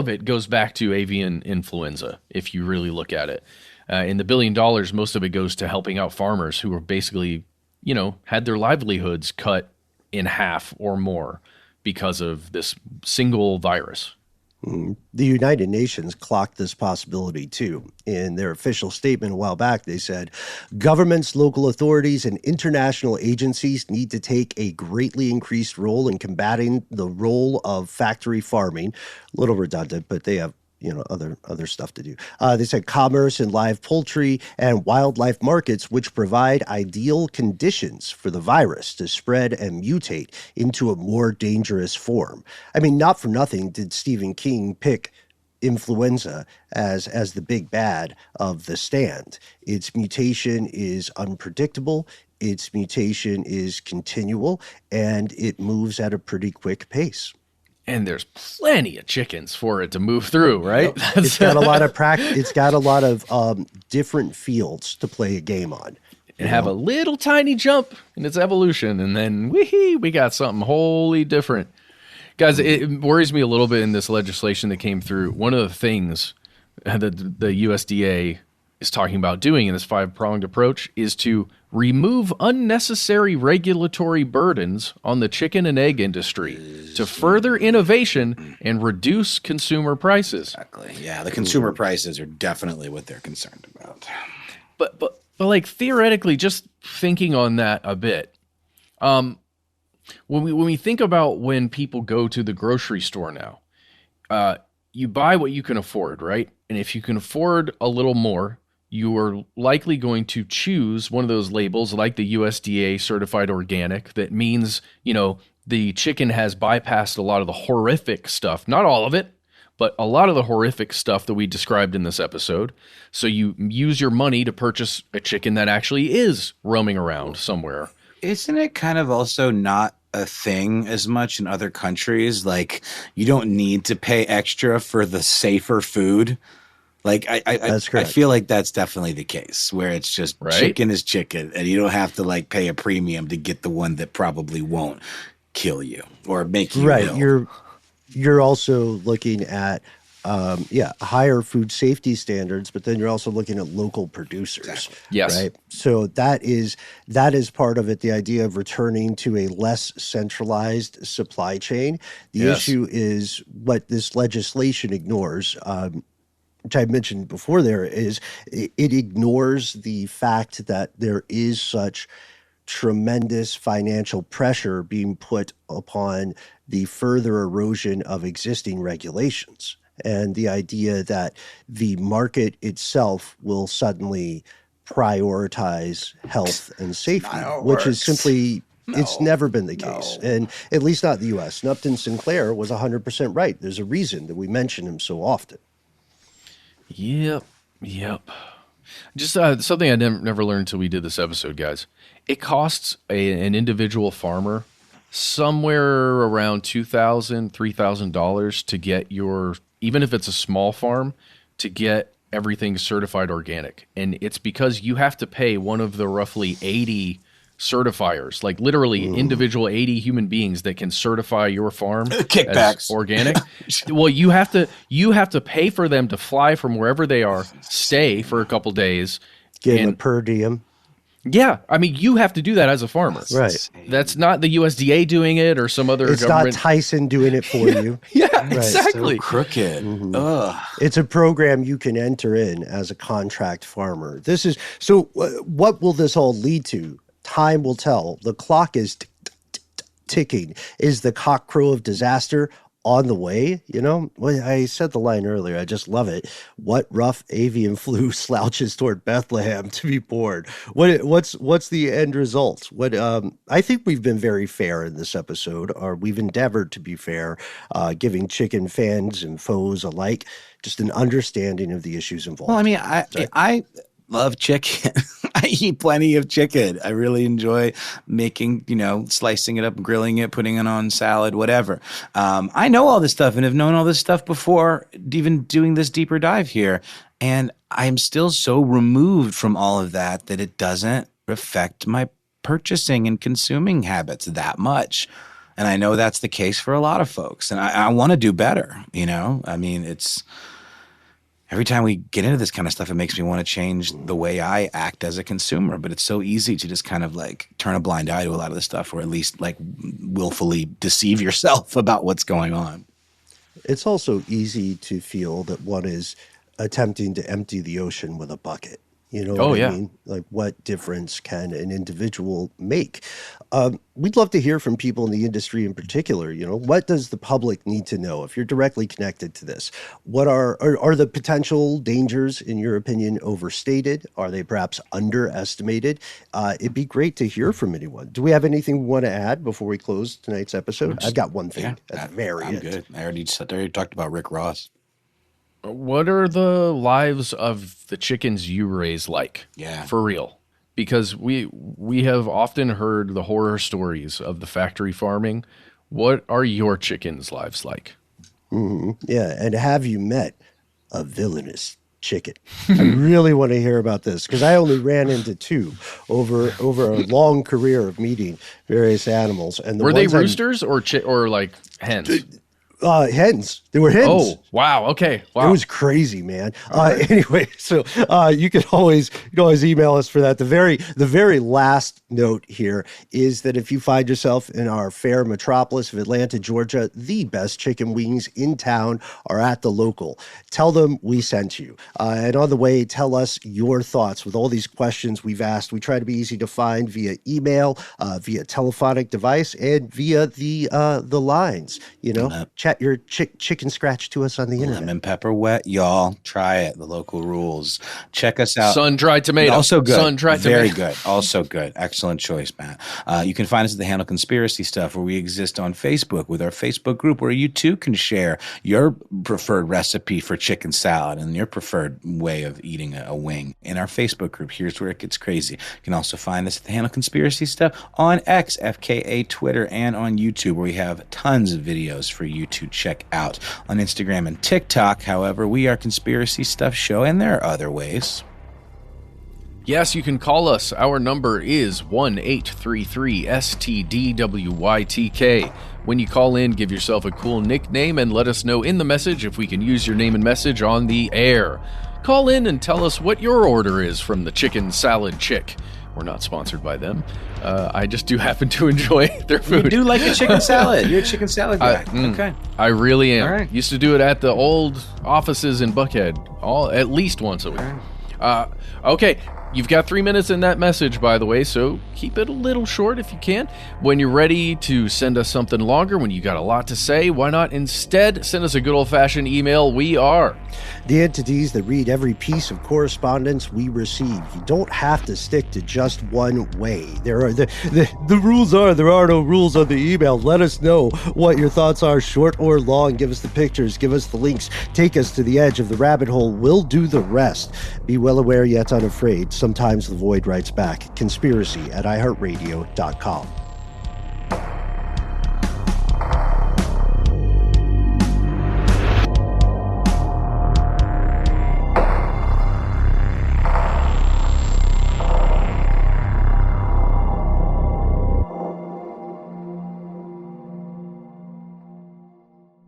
S2: it goes back to avian influenza. If you really look at it. In the $1 billion, most of it goes to helping out farmers who are basically, had their livelihoods cut in half or more because of this single virus.
S1: The United Nations clocked this possibility too. In their official statement a while back, they said, governments, local authorities, and international agencies need to take a greatly increased role in combating the role of factory farming. A little redundant, but they have other stuff to do. They said commerce in live poultry and wildlife markets, which provide ideal conditions for the virus to spread and mutate into a more dangerous form. I mean, not for nothing did Stephen King pick influenza as the big bad of The Stand. Its mutation is unpredictable. Its mutation is continual, and it moves at a pretty quick pace.
S2: And there's plenty of chickens for it to move through, right?
S1: It's got a lot of It's got a lot of different fields to play a game on.
S2: And have a little tiny jump in its evolution, and then we got something wholly different. Guys, it worries me a little bit in this legislation that came through. One of the things that the USDA is talking about doing in this 5-pronged approach is to remove unnecessary regulatory burdens on the chicken and egg industry to further innovation and reduce consumer prices.
S3: Exactly. Yeah, the consumer prices are definitely what they're concerned about.
S2: But like theoretically, just thinking on that a bit, when we think about when people go to the grocery store now, you buy what you can afford, right? And if you can afford a little more, you are likely going to choose one of those labels like the USDA certified organic. That means, the chicken has bypassed a lot of the horrific stuff, not all of it, but a lot of the horrific stuff that we described in this episode. So you use your money to purchase a chicken that actually is roaming around somewhere.
S3: Isn't it kind of also not a thing as much in other countries? Like, you don't need to pay extra for the safer food. Like, I feel like that's definitely the case, where it's just chicken is chicken, and you don't have to pay a premium to get the one that probably won't kill you or make you ill.
S1: You're also looking at higher food safety standards, but then you're also looking at local producers.
S3: Exactly.
S2: Yes.
S1: Right. So that is part of it. The idea of returning to a less centralized supply chain. The issue is what this legislation ignores. Which I mentioned before, there is it ignores the fact that there is such tremendous financial pressure being put upon the further erosion of existing regulations, and the idea that the market itself will suddenly prioritize health and safety, which is simply it's never been the case, and at least not in the U.S. Upton Sinclair was 100% right. There's a reason that we mention him so often.
S2: Yep. Just something I never learned until we did this episode, guys. It costs an individual farmer somewhere around $2,000, $3,000 to get your, even if it's a small farm, to get everything certified organic. And it's because you have to pay one of the roughly 80 certifiers, like literally individual 80 human beings that can certify your farm
S3: Kickbacks.
S2: as organic. Well, you have to pay for them to fly from wherever they are, stay for a couple days,
S1: Get him a per diem.
S2: Yeah, I mean, you have to do that as a farmer.
S1: Right.
S2: That's not the USDA doing it or some other
S1: It's
S2: government.
S1: not Tyson doing it for you.
S2: Yeah, exactly.
S3: So crooked. Ugh.
S1: It's a program you can enter in as a contract farmer. This is so. What will this all lead to? Time will tell. The clock is ticking. Is the cock crow of disaster on the way? You know, well, I said the line earlier. I just love it. What rough avian flu slouches toward Bethlehem to be born? What's the end result? I think we've been very fair in this episode, or we've endeavored to be fair, giving chicken fans and foes alike just an understanding of the issues involved.
S3: Well, I mean, I love chicken. I eat plenty of chicken. I really enjoy making, slicing it up, grilling it, putting it on salad, whatever. I know all this stuff and have known all this stuff before even doing this deeper dive here. And I'm still so removed from all of that it doesn't affect my purchasing and consuming habits that much. And I know that's the case for a lot of folks. And I want to do better, I mean, it's... Every time we get into this kind of stuff, it makes me want to change the way I act as a consumer. But it's so easy to just kind of like turn a blind eye to a lot of this stuff, or at least like willfully deceive yourself about what's going on.
S1: It's also easy to feel that one is attempting to empty the ocean with a bucket. You know what I mean? Like, what difference can an individual make? We'd love to hear from people in the industry in particular. What does the public need to know if you're directly connected to this? What are the potential dangers, in your opinion, overstated? Are they perhaps underestimated? It'd be great to hear from anyone. Do we have anything we want to add before we close tonight's episode? I've got one thing at the very end.
S3: I'm good. I already talked about Rick Ross.
S2: What are the lives of the chickens you raise like? Yeah. For real. Because we have often heard the horror stories of the factory farming. What are your chickens' lives like?
S1: Mm-hmm. Yeah, and have you met a villainous chicken? I really want to hear about this, because I only ran into two over a long career of meeting various animals. And
S2: were they roosters or like hens?
S1: Hens. They were hens.
S2: Oh, wow. Okay. Wow.
S1: It was crazy, man. Anyway, so you can always email us for that. The very last note here is that if you find yourself in our fair metropolis of Atlanta, Georgia, the best chicken wings in town are at the local. Tell them we sent you. And on the way, tell us your thoughts with all these questions we've asked. We try to be easy to find via email, via telephonic device, and via the lines. Chat your chicken scratch to us on the internet.
S3: Lemon pepper wet, y'all. Try it. The local rules. Check us out.
S2: Sun-dried tomato.
S3: Also good.
S2: Sun-dried
S3: Very
S2: tomato.
S3: good. Also good. Excellent choice, Matt. You can find us at the Handle Conspiracy Stuff, where we exist on Facebook with our Facebook group, where you too can share your preferred recipe for chicken salad and your preferred way of eating a wing in our Facebook group. Here's where it gets crazy. You can also find us at the Handle Conspiracy Stuff on X, FKA, Twitter, and on YouTube, where we have tons of videos for you to check out. On Instagram and TikTok, however, we are Conspiracy Stuff Show, and there are other ways.
S2: Yes, you can call us. Our number is 1-833-STDWYTK. When you call in, give yourself a cool nickname and let us know in the message if we can use your name and message on the air. Call in and tell us what your order is from the Chicken Salad Chick. We're not sponsored by them. I just do happen to enjoy their food.
S3: You do like a chicken salad. You're a chicken salad guy. Okay.
S2: I really am.
S3: All right.
S2: Used to do it at the old offices in Buckhead, at least once a week. Okay, you've got 3 minutes in that message, by the way, so keep it a little short if you can. When you're ready to send us something longer, when you got a lot to say, why not instead send us a good old-fashioned email? We are
S1: the entities that read every piece of correspondence we receive. You don't have to stick to just one way. There are the rules are there are no rules on the email. Let us know what your thoughts are, short or long. Give us the pictures, give us the links, take us to the edge of the rabbit hole. We'll do the rest. Be well aware yet unafraid. Sometimes the void writes back. Conspiracy at iHeartRadio.com.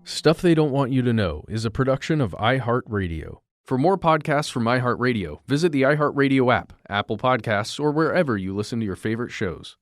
S2: Stuff They Don't Want You to Know is a production of iHeartRadio. For more podcasts from iHeartRadio, visit the iHeartRadio app, Apple Podcasts, or wherever you listen to your favorite shows.